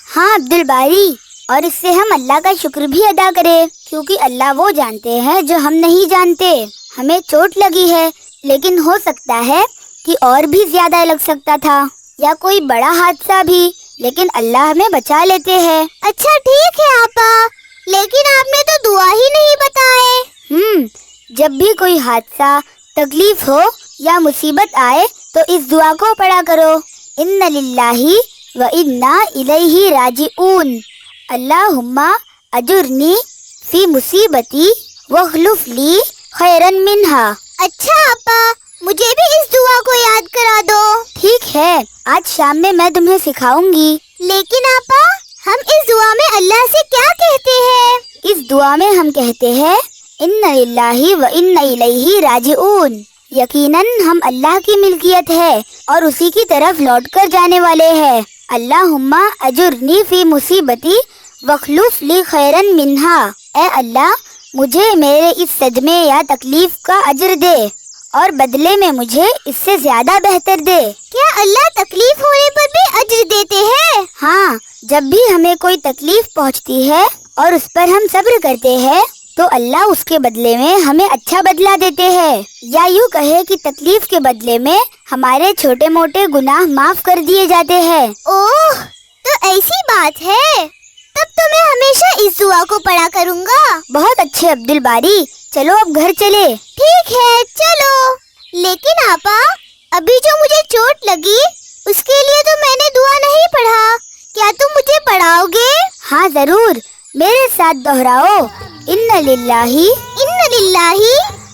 [SPEAKER 1] हाँ अब्दुल बारी, और इससे हम अल्लाह का शुक्र भी अदा करें, क्योंकि अल्लाह वो जानते हैं जो हम नहीं जानते। हमें चोट लगी है, लेकिन हो सकता है कि और भी ज्यादा लग सकता था, या कोई बड़ा हादसा भी, लेकिन अल्लाह हमें बचा लेते हैं।
[SPEAKER 6] अच्छा ठीक है आपा, लेकिन आपने तो दुआ ही नहीं बताए।
[SPEAKER 1] जब भी कोई हादसा, तकलीफ हो या मुसीबत आए तो इस दुआ को पढ़ा करो, इन्ना लिल्लाही व इन्ना इलैहि राजिऊन, अल्लाहुम्मा अजुरनी फी मुसीबती वख्लुफ ली खैरन मिन्हा।
[SPEAKER 6] अच्छा आपा, मुझे भी इस दुआ को याद करा दो।
[SPEAKER 1] ठीक है, आज शाम में मैं तुम्हें सिखाऊंगी।
[SPEAKER 6] लेकिन आपा, हम इस दुआ में अल्लाह से क्या कहते हैं?
[SPEAKER 1] इस दुआ में हम कहते हैं इन्ना लिल्लाही व इन्ना इलैहि राजिऊन, यकीनन हम अल्लाह की मिल्कियत है और उसी की तरफ लौट कर जाने वाले हैं। अल्लाहुम्मा अजुरनी फी मुसीबती वख्लुफ ली खैरन मिन्हा, ए अल्लाह मुझे मेरे इस सदमे या तकलीफ का अजर दे और बदले में मुझे इससे ज्यादा बेहतर दे।
[SPEAKER 6] क्या अल्लाह तकलीफ होने पर भी अजर देते हैं?
[SPEAKER 1] हाँ, जब भी हमें कोई तकलीफ पहुँचती है और उस पर हम सब्र करते हैं तो अल्लाह उसके बदले में हमें अच्छा बदला देते हैं, या यूँ कहे कि तकलीफ के बदले में हमारे छोटे मोटे गुनाह माफ कर दिए जाते हैं।
[SPEAKER 6] ओह, तो ऐसी बात है। तब तो मैं हमेशा इस दुआ को पढ़ा करूँगा।
[SPEAKER 1] बहुत अच्छे अब्दुल बारी, चलो अब घर चले।
[SPEAKER 6] ठीक है, चलो। लेकिन आपा, अभी जो मुझे चोट लगी उसके लिए तो मैंने दुआ नहीं पढ़ा, क्या तुम मुझे पढ़ाओगे?
[SPEAKER 1] हाँ जरूर, मेरे साथ दोहराओ, इन्ना लिल्लाही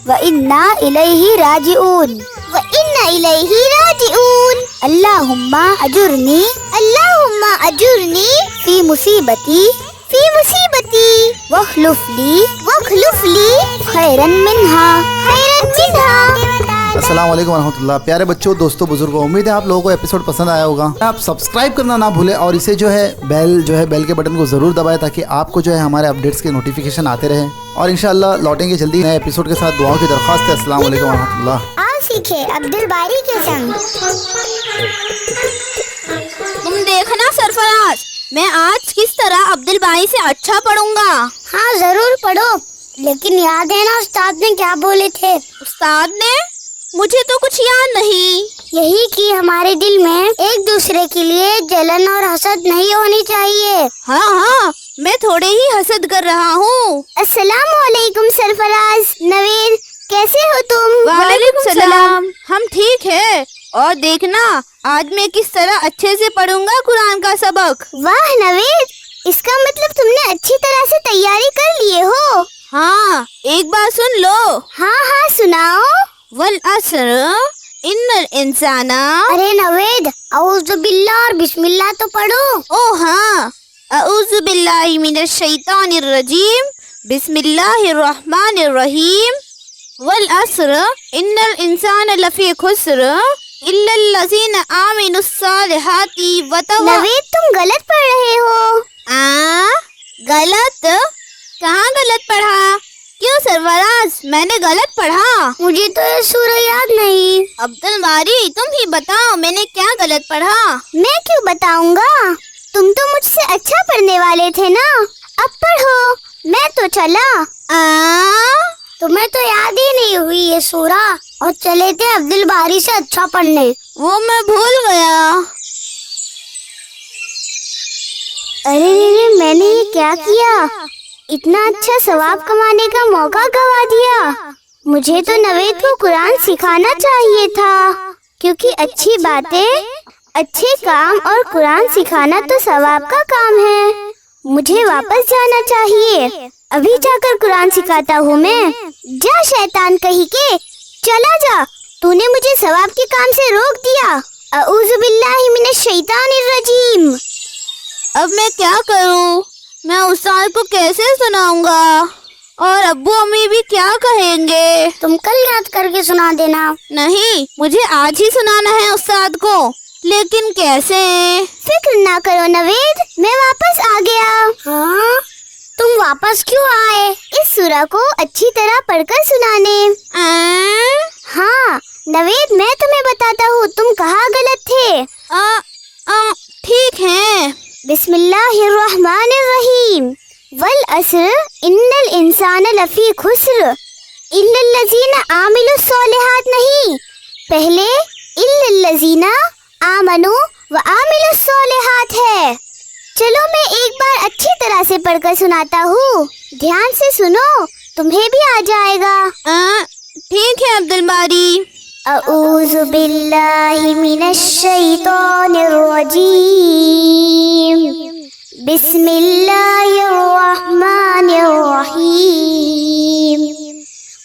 [SPEAKER 1] व इन्ना इलैहि राजिऊन,
[SPEAKER 6] व इन्ना इलैहि राजिऊन,
[SPEAKER 1] अल्लाहुम्मा अजुरनी
[SPEAKER 6] अजुरनी
[SPEAKER 1] फी मुसीबती वख्लुफ ली खैरन मिन्हा।
[SPEAKER 3] अस्सलाम वालेकुम रहमतुल्लाह। प्यारे बच्चों, दोस्तों, बुजुर्गों, उम्मीद है आप लोगों को एपिसोड पसंद आया होगा। आप सब्सक्राइब करना ना भूलें और इसे बेल के बटन को ज़रूर दबाएं ताकि आपको हमारे अपडेट्स के नोटिफिकेशन आते रहें। और इंशाअल्लाह लौटेंगे जल्दी नए एपिसोड के साथ। दुआओं की दरख्वास्त है। अस्सलाम वालेकुम रहमतुल्लाह।
[SPEAKER 6] आओ सीखे अब्दुल बारी के संग।
[SPEAKER 4] तुम देखना सरफराज, मैं आज किस तरह अब्दुल बारी से अच्छा पढ़ूंगा।
[SPEAKER 1] हाँ जरूर पढ़ो, लेकिन याद है ना उस्ताद ने क्या बोले थे?
[SPEAKER 4] उस्ताद ने? मुझे तो कुछ याद नहीं।
[SPEAKER 1] यही कि हमारे दिल में एक दूसरे के लिए जलन और हसद नहीं होनी चाहिए।
[SPEAKER 4] हाँ, मैं थोड़े ही हसद कर रहा हूँ।
[SPEAKER 6] अस्सलाम वालेकुम सरफराज, नवीद, कैसे हो तुम?
[SPEAKER 4] वालेकुम सलाम, हम ठीक है। और देखना, आज मैं किस तरह अच्छे से पढ़ूंगा कुरान का सबक।
[SPEAKER 6] वाह नवीद, इसका मतलब तुमने अच्छी तरह से तैयारी कर लिए हो।
[SPEAKER 4] हाँ, एक बार सुन लो।
[SPEAKER 6] हाँ, सुनाओ।
[SPEAKER 4] वल अस्र इन्नल इंसाना।
[SPEAKER 1] अरे नवेद, औज़ु बिल्लाह और बिस्मिल्लाह तो पढ़ो।
[SPEAKER 4] ओ हाँ, अऊज़ु बिल्लाहि मिनश शैतानिर रजीम, बिस्मिल्लाहिर रहमानिर रहीम। वल अस्र इन्नल इंसाना लफी खुस्र इल्लल लज़ीना आमिनुस सालिहाति व तवा।
[SPEAKER 6] नवीद, तुम गलत पढ़ रहे हो।
[SPEAKER 4] गलत? कहाँ गलत पढ़ा? क्यों सरफराज, मैंने गलत पढ़ा?
[SPEAKER 1] मुझे तो ये सूरह याद नहीं।
[SPEAKER 4] अब्दुल बारी, तुम ही बताओ मैंने क्या गलत पढ़ा?
[SPEAKER 6] मैं क्यों बताऊंगा, तुम तो मुझसे अच्छा पढ़ने वाले थे ना। अब पढ़ो, मैं तो चला।
[SPEAKER 1] तुम्हें तो याद ही नहीं हुई ये सूरह और चले थे अब्दुल बारी से अच्छा पढ़ने।
[SPEAKER 4] वो मैं भूल गया।
[SPEAKER 1] अरे मैंने ये क्या किया? इतना अच्छा सवाब कमाने का मौका गवा दिया। मुझे तो नवेद को कुरान सिखाना चाहिए था, क्योंकि अच्छी बातें, अच्छे काम और कुरान सिखाना तो सवाब का काम है। मुझे वापस जाना चाहिए, अभी जाकर कुरान सिखाता हूँ मैं।
[SPEAKER 6] जा शैतान कहीं के, चला जा, तूने मुझे सवाब के काम से रोक दिया। अऊज़ु बिल्लाहि मिनश शैतानिर रजीम।
[SPEAKER 4] अब मैं क्या करूँ? मैं उस्ताद को कैसे सुनाऊंगा? और अब्बू अम्मी भी क्या कहेंगे?
[SPEAKER 1] तुम कल याद करके सुना देना।
[SPEAKER 4] नहीं, मुझे आज ही सुनाना है उस्ताद को। लेकिन कैसे?
[SPEAKER 6] फिक्र ना करो नवेद, मैं वापस आ गया।
[SPEAKER 1] हाँ? तुम वापस क्यों आए?
[SPEAKER 6] इस सूरह को अच्छी तरह पढ़कर सुनाने। हाँ नवेद, मैं तुम्हें बताता हूँ तुम कहाँ गलत थे।
[SPEAKER 4] ठीक है।
[SPEAKER 6] बिस्मिल्लाहिर्रहमानिर्रहीम। वल अस्र इन्नल इंसाना लफी खुस्र इल्लल लज़ीना आमिलुस सालिहात नहीं, पहले इल्लल लज़ीना आमनु व आमिलुस सालिहात है। चलो मैं एक बार अच्छी तरह से पढ़कर सुनाता हूँ, ध्यान से सुनो, तुम्हें भी आ जाएगा।
[SPEAKER 4] ठीक है अब्दुल बारी।
[SPEAKER 6] अऊज़ु बिल्लाहि मिनश शैतानिर रजीम, बिस्मिल्लाहिर रहमानिर रहीम,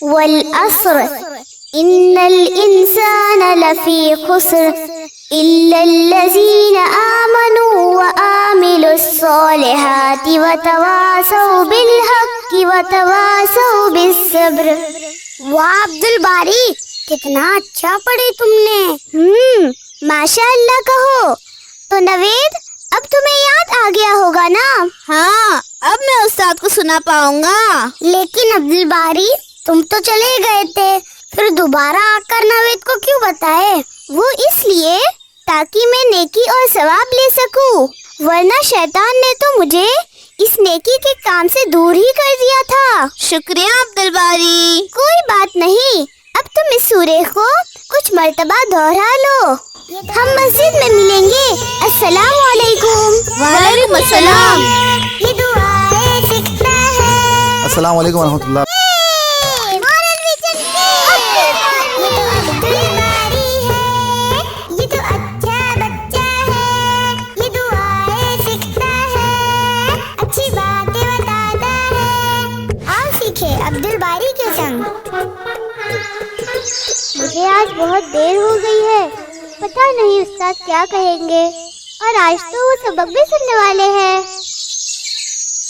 [SPEAKER 6] वल अस्र इन्नल इंसाना लफी खुस्र इल्लल्लज़ीना आमनू व आमिलुस्सॉलिहाति व तवासौ बिल हक़्क़ि व तवासौ बिस्सब्र। वाह अब्दुल बारी, कितना अच्छा पढ़े तुमने। माशाअल्लाह कहो। तो नवेद, अब तुम्हें याद आ गया होगा ना?
[SPEAKER 4] हाँ, अब मैं उस्ताद को सुना पाऊंगा।
[SPEAKER 6] लेकिन अब्दुल बारी, तुम तो चले गए थे, फिर दोबारा आकर नवेद को क्यों बताए? वो इसलिए ताकि मैं नेकी और सवाब ले सकूं, वरना शैतान ने तो मुझे इस नेकी के काम से दूर ही कर दिया था।
[SPEAKER 4] शुक्रिया अब्दुल बारी।
[SPEAKER 6] कोई बात नहीं, अब तुम इस सूरे को कुछ मर्तबा दोहरा लो। हम मस्जिद में मिलेंगे। अस्सलाम वालेकुम।
[SPEAKER 4] वालेकुम अस्सलाम।
[SPEAKER 6] ये दुआएं सीखना है।
[SPEAKER 3] अस्सलाम वालेकुम वरहमतुल्लाह।
[SPEAKER 6] ये तो अच्छा बच्चा है, ये दुआएं सीखता है, अच्छी बातें बताता है। आओ सीखे अब्दुल बारी के संग। मुझे आज बहुत देर हो गई है, पता नहीं उस्ताद क्या कहेंगे, और आज तो वो सबक भी सुनने वाले हैं।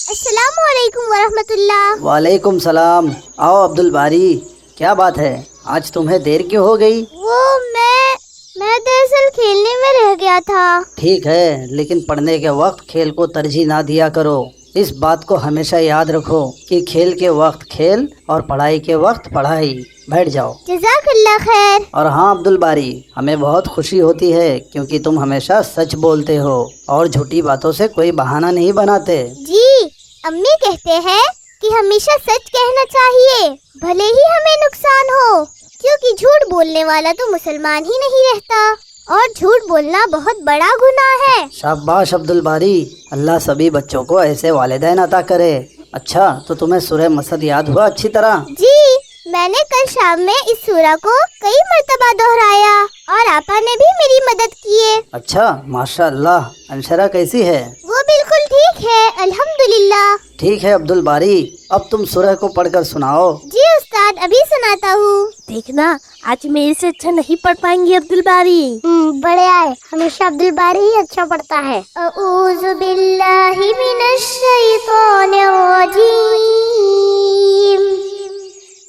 [SPEAKER 6] अस्सलाम वालेकुम वरहमतुल्लाह।
[SPEAKER 7] वालेकुम सलाम। आओ अब्दुल बारी, क्या बात है, आज तुम्हें देर क्यों हो गई?
[SPEAKER 6] वो मैं दरअसल खेलने में रह गया था।
[SPEAKER 7] ठीक है, लेकिन पढ़ने के वक्त खेल को तरजीह ना दिया करो। इस बात को हमेशा याद रखो कि खेल के वक्त खेल और पढ़ाई के वक्त पढ़ाई। बैठ जाओ।
[SPEAKER 6] जज़ाकल्लाह खैर।
[SPEAKER 7] और हाँ अब्दुल बारी, हमें बहुत खुशी होती है क्योंकि तुम हमेशा सच बोलते हो और झूठी बातों से कोई बहाना नहीं बनाते।
[SPEAKER 6] जी, अम्मी कहते हैं कि हमेशा सच कहना चाहिए, भले ही हमें नुकसान हो, क्योंकि झूठ बोलने वाला तो मुसलमान ही नहीं रहता, और झूठ बोलना बहुत बड़ा गुनाह है।
[SPEAKER 7] शाबाश अब्दुल बारी, अल्लाह सभी बच्चों को ऐसे वालिदैन अता करे। अच्छा, तो तुम्हें सूरह मसद याद हुआ अच्छी तरह?
[SPEAKER 6] जी, मैंने कल शाम में इस सूरा को कई मर्तबा दोहराया और आपा ने भी मेरी मदद की है।
[SPEAKER 7] अच्छा, माशाअल्लाह। अंशरा कैसी है?
[SPEAKER 6] वो बिल्कुल ठीक है, अल्हम्दुलिल्लाह।
[SPEAKER 7] ठीक है अब्दुल बारी, अब तुम सूरह को पढ़कर सुनाओ।
[SPEAKER 6] जी उस्ताद, अभी सुनाता हूँ।
[SPEAKER 8] देखना, आज मेरे से अच्छा नहीं पढ़ पाएंगे अब्दुल बारी।
[SPEAKER 6] बड़े आए, हमेशा अब्दुल बारी ही अच्छा पढ़ता है। अऊज़ु बिल्लाहि मिनश शैतानिर रजीम,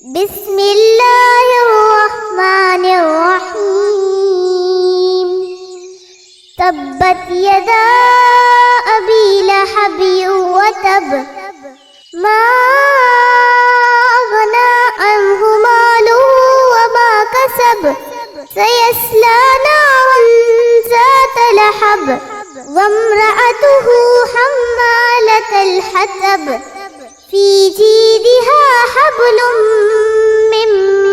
[SPEAKER 6] बिस्मिल्लाहिर रहमानिर रहीम, तब्बत यदा अबी लहब व तब, मा अग़ना अन्हु मालुहु व मा कसब, सयस्ला नारन ज़ात लहब, वम्रअतुहु हम्मालतल हतब, फी जीदिहा हब्लुम मिन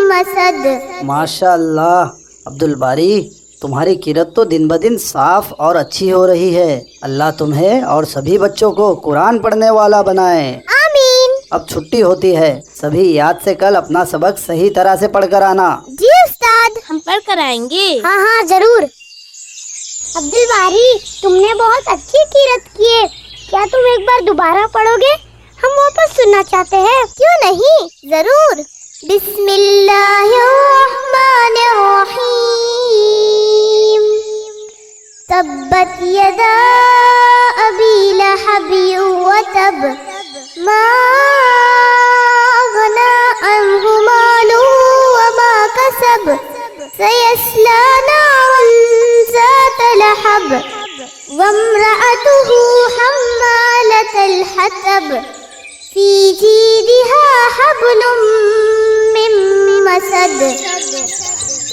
[SPEAKER 6] मसद।
[SPEAKER 7] माशाअल्लाह अब्दुल बारी, तुम्हारी किरत तो दिन ब दिन साफ और अच्छी हो रही है। अल्लाह तुम्हें और सभी बच्चों को कुरान पढ़ने वाला बनाए।
[SPEAKER 6] आमीन।
[SPEAKER 7] अब छुट्टी होती है, सभी याद से कल अपना सबक सही तरह से पढ़कर आना।
[SPEAKER 6] जी उस्ताद,
[SPEAKER 8] हम पढ़ कर आएंगे।
[SPEAKER 6] हाँ जरूर। अब्दुल बारी, तुमने बहुत अच्छी किरत की है, क्या तुम एक बार दोबारा पढ़ोगे? हम वापस सुनना चाहते हैं। क्यों नहीं, जरूर। बिस्मिल्लाहिर्रहमानिर्रहीम, तब्बत यदा अबी लहब व तब, मा अग़ना अन्हु मालुहु व मा कसब, सयस्ला नारन ज़ात लहब, वम्रअतुहु हम्मालतल हतब, फी जीदिहा हब्लुम मिन मसद।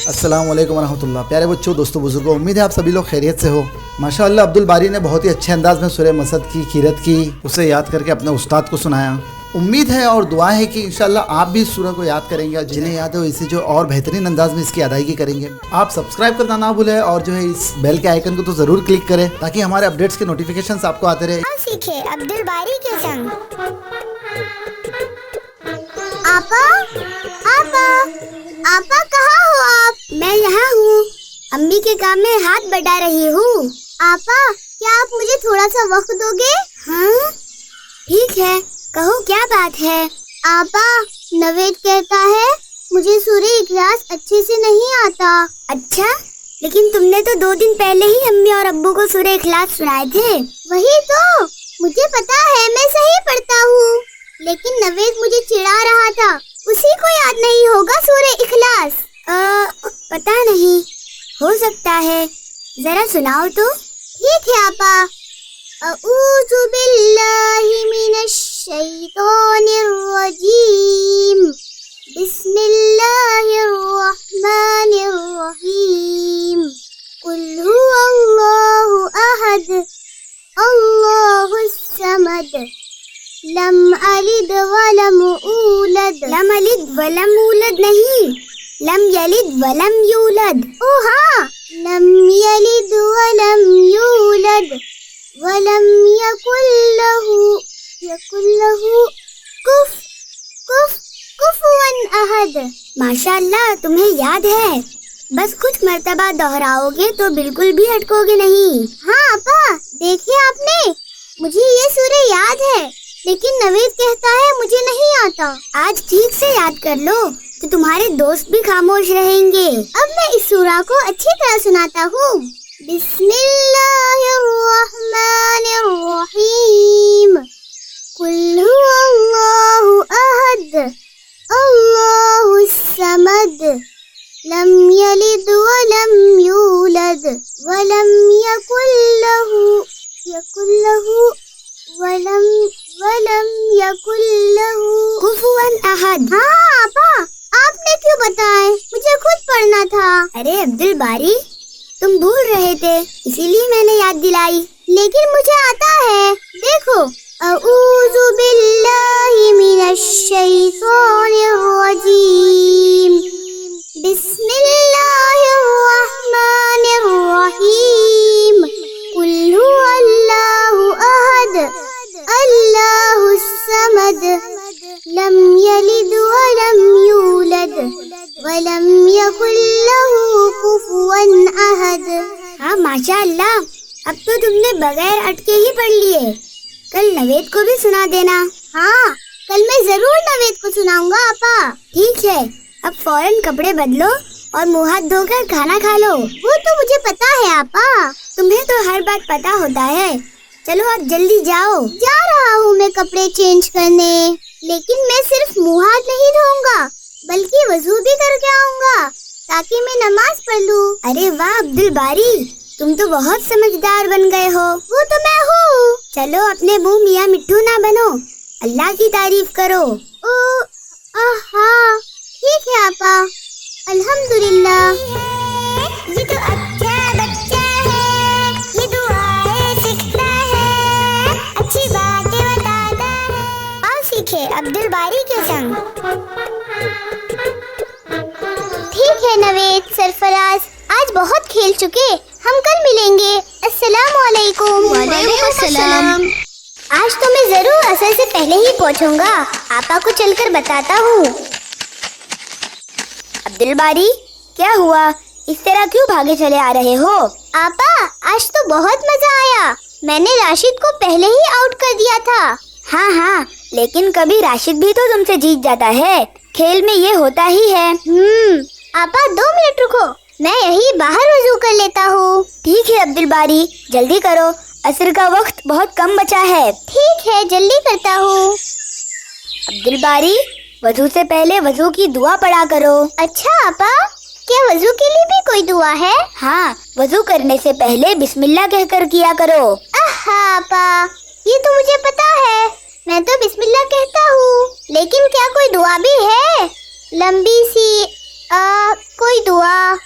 [SPEAKER 3] अस्सलाम वालेकुम वरहमतुल्लाह। प्यारे बच्चों, दोस्तों, बुजुर्गों, उम्मीद है आप सभी लोग खैरियत से हो। माशाअल्लाह अब्दुल बारी ने बहुत ही अच्छे अंदाज में सूरह मसद की किरत की, उसे याद करके अपने उस्ताद को सुनाया। उम्मीद है और दुआ है कि इंशाल्लाह आप भी इस सूरह को याद करेंगे और जिन्हें याद हो इसे जो और बेहतरीन अंदाज में इसकी अदायगी करेंगे। आप सब्सक्राइब करना ना भूलें और जो है इस बेल के आइकन को तो ज़रूर क्लिक करें ताकि हमारे अपडेट्स के नोटिफिकेशंस आपको आते रहे।
[SPEAKER 6] आप सीखे अब्दुल बारी के संग। आपा आपा आपा कहाँ हो आप? मैं यहाँ हूँ, अम्मी के काम में हाथ बढ़ा रही हूँ। आपा क्या आप मुझे थोड़ा सा वक्त दोगे? हाँ ठीक है, कहो क्या बात है? आपा नवेद कहता है मुझे सूरह इखलास अच्छे से नहीं आता। अच्छा, लेकिन तुमने तो 2 दिन पहले ही अम्मी और अब्बू को सूरह इखलास सुनाए थे। वही तो, मुझे पता है मैं सही पढ़ता हूँ, लेकिन नवेद मुझे चिढ़ा रहा था, उसी को याद नहीं होगा सूरह इखलास। पता नहीं, हो सकता है, जरा सुनाओ तो। ठीक है आपा। अऊज़ु बिल्लाहि मिनश शैतानिर रजीम, बिस्मिल्लाहिर रहमानिर रहीम, कुल हुवल्लाहु अहद, अल्लाहुस समद, लम अलिद वलम ऊलद। लम अलिद वलम ऊलद नहीं, लम यलिद वलम यूलद। ओ हाँ, लम यलिद वलम यूलद वलम यकुल लहू कुफुवन अहद। माशाअल्लाह, तुम्हें याद है, बस कुछ मर्तबा दोहराओगे तो बिल्कुल भी अटकोगे नहीं। हाँ अपा, देखिए आपने, मुझे ये सूरह याद है, लेकिन नवेद कहता है मुझे नहीं आता। आज ठीक से याद कर लो तो तुम्हारे दोस्त भी खामोश रहेंगे। अब मैं इस सूरह को अच्छी तरह सुनाता हूँ। बिस्मिल्लाहिर रहमानिर रहीम, कुल हुवल्लाहु अहद, अल्लाहुस समद, लम यलिद वलम यूलद वलम यकुल लहू कुफुवन अहद। हाँ आपा, आपने क्यों बताए? मुझे खुद पढ़ना था। अरे अब्दुल बारी, तुम भूल रहे थे, इसीलिए मैंने याद दिलाई। लेकिन मुझे आता है, देखो। अऊज़ु बिल्लाहि मिनश शैतानिर रजीम, बिस्मिल्लाहिर रहमानिर रहीम, कुल हुवल्लाहु अहद, अल्लाहुस समद, लम यलिद वलम यूलद वलम यकुल लहू कुफुवन अहद। हाँ माशाअल्लाह, अब तो तुमने बगैर अटके ही पढ़ लिए। कल नवेद को भी सुना देना। हाँ, कल मैं जरूर नवेद को सुनाऊंगा आपा। ठीक है, अब फौरन कपड़े बदलो और मुंह हाथ धोकर खाना खा लो। वो तो मुझे पता है आपा। तुम्हें तो हर बात पता होता है। चलो अब जल्दी जाओ। जा रहा हूँ मैं कपड़े चेंज करने, लेकिन मैं सिर्फ मुंह हाथ नहीं धोऊंगा, बल्कि वजू भी करके आऊंगा ताकि मैं नमाज पढ़ लूँ। अरे वाह अब्दुल बारी, तुम तो बहुत समझदार बन गए हो। वो तो मैं हूँ। चलो अपने मुंह मियाँ मिट्ठू ना बनो, अल्लाह की तारीफ करो। हाँ ठीक है आपा, अल्हम्दुलिल्लाह। ये तो अच्छा बच्चा है, ये दुआएं सीखता है, अच्छी बातें बताता है। आओ सीखे अब्दुल बारी के संग। ठीक है नवेद, सरफराज, आज बहुत खेल चुके, हम कल मिलेंगे। अस्सलामु अलैकुम।
[SPEAKER 5] वालेकुम अस्सलाम।
[SPEAKER 6] आज तो मैं जरूर असर से पहले ही पहुंचूंगा। आपा को चलकर बताता हूँ।
[SPEAKER 1] अब्दुल बारी, क्या हुआ? इस तरह क्यों भागे चले आ रहे हो?
[SPEAKER 6] आपा, आज तो बहुत मजा आया। मैंने राशिद को पहले ही आउट कर दिया था।
[SPEAKER 1] हाँ हाँ, लेकिन कभी राशिद भी तो तुमसे जीत जाता है। खेल में ये होता ही है।
[SPEAKER 6] आपा 2 मिनट रुको, मैं यही बाहर वजू कर लेता हूँ।
[SPEAKER 1] ठीक है अब्दुल बारी, जल्दी करो, असर का वक्त बहुत कम बचा है।
[SPEAKER 6] ठीक है, जल्दी करता हूँ।
[SPEAKER 1] अब्दुल बारी, वजू से पहले वजू की दुआ पढ़ा करो।
[SPEAKER 6] अच्छा आपा, क्या वजू के लिए भी कोई दुआ है?
[SPEAKER 1] हाँ, वजू करने से पहले बिस्मिल्लाह कहकर किया करो।
[SPEAKER 6] आपा, ये तो मुझे पता है, मैं तो बिस्मिल्लाह कहता हूँ। लेकिन क्या कोई दुआ भी है? लंबी सी कोई दुआ?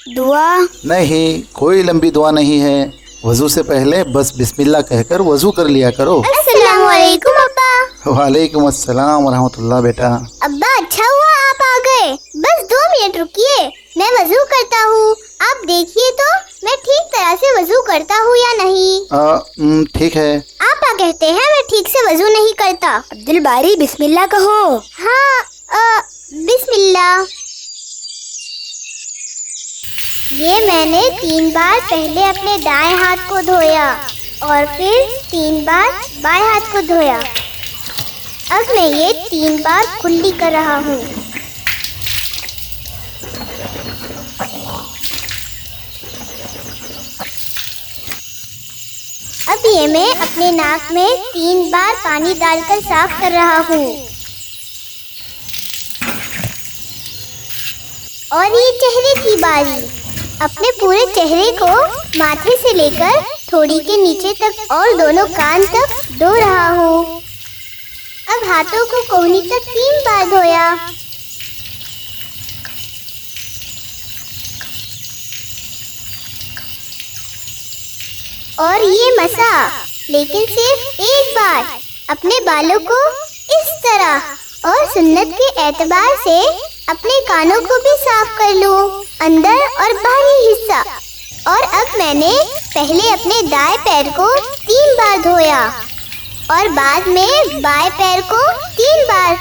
[SPEAKER 1] दुआ
[SPEAKER 9] नहीं, कोई लंबी दुआ नहीं है। वजू से पहले बस बिस्मिल्लाह कहकर वजू कर लिया करो।
[SPEAKER 6] अस्सलामु अलैकुम अब्बा।
[SPEAKER 9] वालेकुम अस्सलाम वरहमतुल्लाह बेटा।
[SPEAKER 6] अब्बा अच्छा हुआ आप आ गए। बस 2 मिनट रुकिए, मैं वजू करता हूँ। आप देखिए तो मैं ठीक तरह से वजू करता हूँ या नहीं।
[SPEAKER 9] ठीक है।
[SPEAKER 6] आपा कहते हैं मैं ठीक से वजू नहीं करता।
[SPEAKER 1] अब्दुल बारी बिस्मिल्लाह कहो।
[SPEAKER 6] हाँ बिस्मिल्लाह। ये मैंने 3 बार पहले अपने दाएं हाथ को धोया और फिर 3 बार बाएं हाथ को धोया। अब मैं ये 3 बार कुल्ली कर रहा हूँ। अब ये मैं अपने नाक में 3 बार पानी डालकर साफ कर रहा हूँ। और ये चेहरे की बारी। अपने पूरे चेहरे को माथे से लेकर थोड़ी के नीचे तक और दोनों कान तक धो रहा हूँ। अब हाथों को कोहनी तक 3 बार धोया। और ये मसा, लेकिन सिर्फ 1 बार। अपने बालों को इस तरह और सुन्नत के एतबार से अपने कानों को भी साफ कर लूं, अंदर और बाहरी हिस्सा। और अब मैंने पहले अपने दाएं पैर को 3 बार धोया और बाद में बाएं पैर को 3 बार।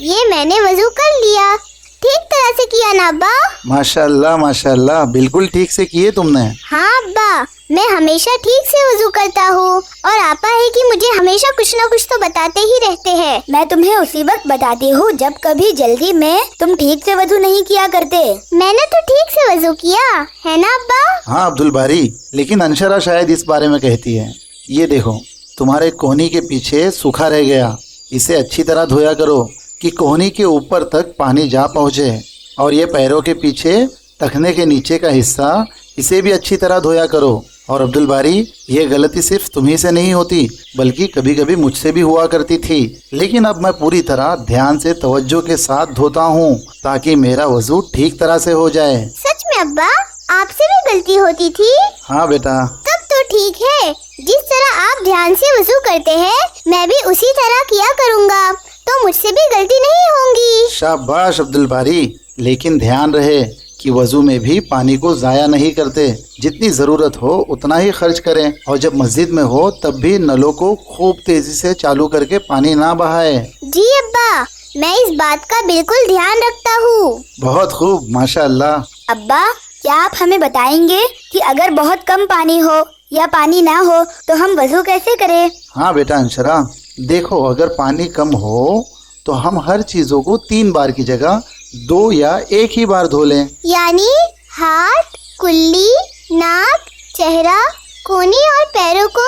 [SPEAKER 6] ये मैंने वजू कर लिया। ठीक तरह से किया ना अब्बा?
[SPEAKER 9] माशाल्लाह माशाल्लाह, बिल्कुल ठीक से किए तुमने।
[SPEAKER 6] हाँ अब्बा, मैं हमेशा ठीक से वजू करता हूँ और आपा है कि मुझे हमेशा कुछ न कुछ तो बताते ही रहते हैं।
[SPEAKER 1] मैं तुम्हें उसी वक्त बताती हूँ जब कभी जल्दी में तुम ठीक से वजू नहीं किया करते।
[SPEAKER 6] मैंने तो ठीक से वजू किया है ना अब्बा?
[SPEAKER 9] हाँ अब्दुल बारी, लेकिन अंशरा शायद इस बारे में कहती है। ये देखो, तुम्हारे कोहनी के पीछे सूखा रह गया, इसे अच्छी तरह धोया करो कि कोहनी के ऊपर तक पानी जा पहुँचे। और ये पैरों के पीछे टखने के नीचे का हिस्सा, इसे भी अच्छी तरह धोया करो। और अब्दुल बारी, ये गलती सिर्फ तुम्ही से नहीं होती बल्कि कभी कभी मुझसे भी हुआ करती थी, लेकिन अब मैं पूरी तरह ध्यान से तवज्जो के साथ धोता हूँ ताकि मेरा वजू ठीक तरह से हो जाए।
[SPEAKER 6] सच में अब्बा, आपसे भी गलती होती थी?
[SPEAKER 9] हाँ बेटा।
[SPEAKER 6] तब तो ठीक है, जिस तरह आप ध्यान से वजू करते हैं मैं भी उसी तरह किया करूँगा, तो मुझसे भी गलती नहीं होंगी।
[SPEAKER 9] शाबाश अब्दुल बारी, लेकिन ध्यान रहे कि वजू में भी पानी को ज़ाया नहीं करते। जितनी ज़रूरत हो उतना ही खर्च करें, और जब मस्जिद में हो तब भी नलों को खूब तेजी से चालू करके पानी ना बहाए।
[SPEAKER 6] जी अब्बा, मैं इस बात का बिल्कुल ध्यान रखता हूँ।
[SPEAKER 9] बहुत खूब, माशाअल्लाह।
[SPEAKER 1] अब्बा, क्या आप हमें बताएंगे कि अगर बहुत कम पानी हो या पानी ना हो तो हम वजू कैसे करें?
[SPEAKER 9] हाँ बेटा अंशरा, देखो, अगर पानी कम हो तो हम हर चीज़ों को 3 बार की जगह 2 या 1 ही बार धो लें।
[SPEAKER 6] यानी हाथ, कुल्ली, नाक, चेहरा, कोहनी और पैरों को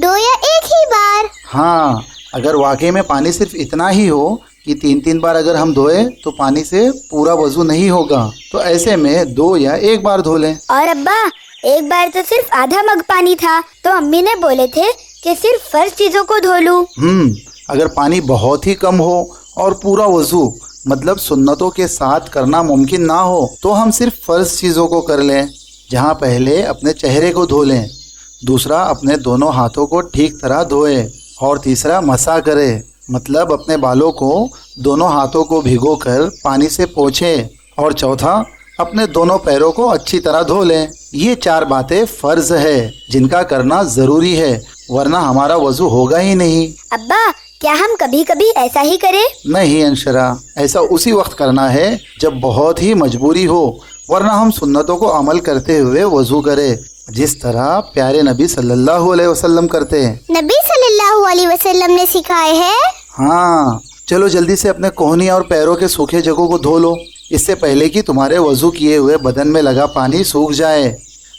[SPEAKER 6] 2 या 1 ही बार।
[SPEAKER 9] हाँ, अगर वाकई में पानी सिर्फ इतना ही हो कि 3-3 बार अगर हम धोए तो पानी से पूरा वजू नहीं होगा, तो ऐसे में 2 या 1 बार धो लें।
[SPEAKER 1] और अब्बा, एक बार तो सिर्फ आधा मग पानी था, तो अम्मी ने बोले थे कि सिर्फ फर्ज चीजों को धो लूं।
[SPEAKER 9] अगर पानी बहुत ही कम हो और पूरा वजू मतलब सुन्नतों के साथ करना मुमकिन ना हो तो हम सिर्फ फर्ज चीज़ों को कर लें, जहाँ पहले अपने चेहरे को धो लें, दूसरा अपने दोनों हाथों को ठीक तरह धोए, और तीसरा मसा करे, मतलब अपने बालों को दोनों हाथों को भिगोकर पानी से पोंछें, और चौथा अपने दोनों पैरों को अच्छी तरह धो लें। ये 4 बातें फ़र्ज है जिनका करना ज़रूरी है, वरना हमारा वजू होगा ही नहीं।
[SPEAKER 1] अब्बा, क्या हम कभी कभी ऐसा ही करें?
[SPEAKER 9] नहीं अंशरा, ऐसा उसी वक्त करना है जब बहुत ही मजबूरी हो, वरना हम सुन्नतों को अमल करते हुए वजू करें, जिस तरह प्यारे नबी सल्लल्लाहु अलैहि वसल्लम करते हैं।
[SPEAKER 6] नबी सल्लल्लाहु अलैहि वसल्लम ने सिखाए हैं।
[SPEAKER 9] हाँ, चलो जल्दी से अपने कोहनी और पैरों के सूखे जगहों को धो लो, इससे पहले कि तुम्हारे वजू किए हुए बदन में लगा पानी सूख जाए।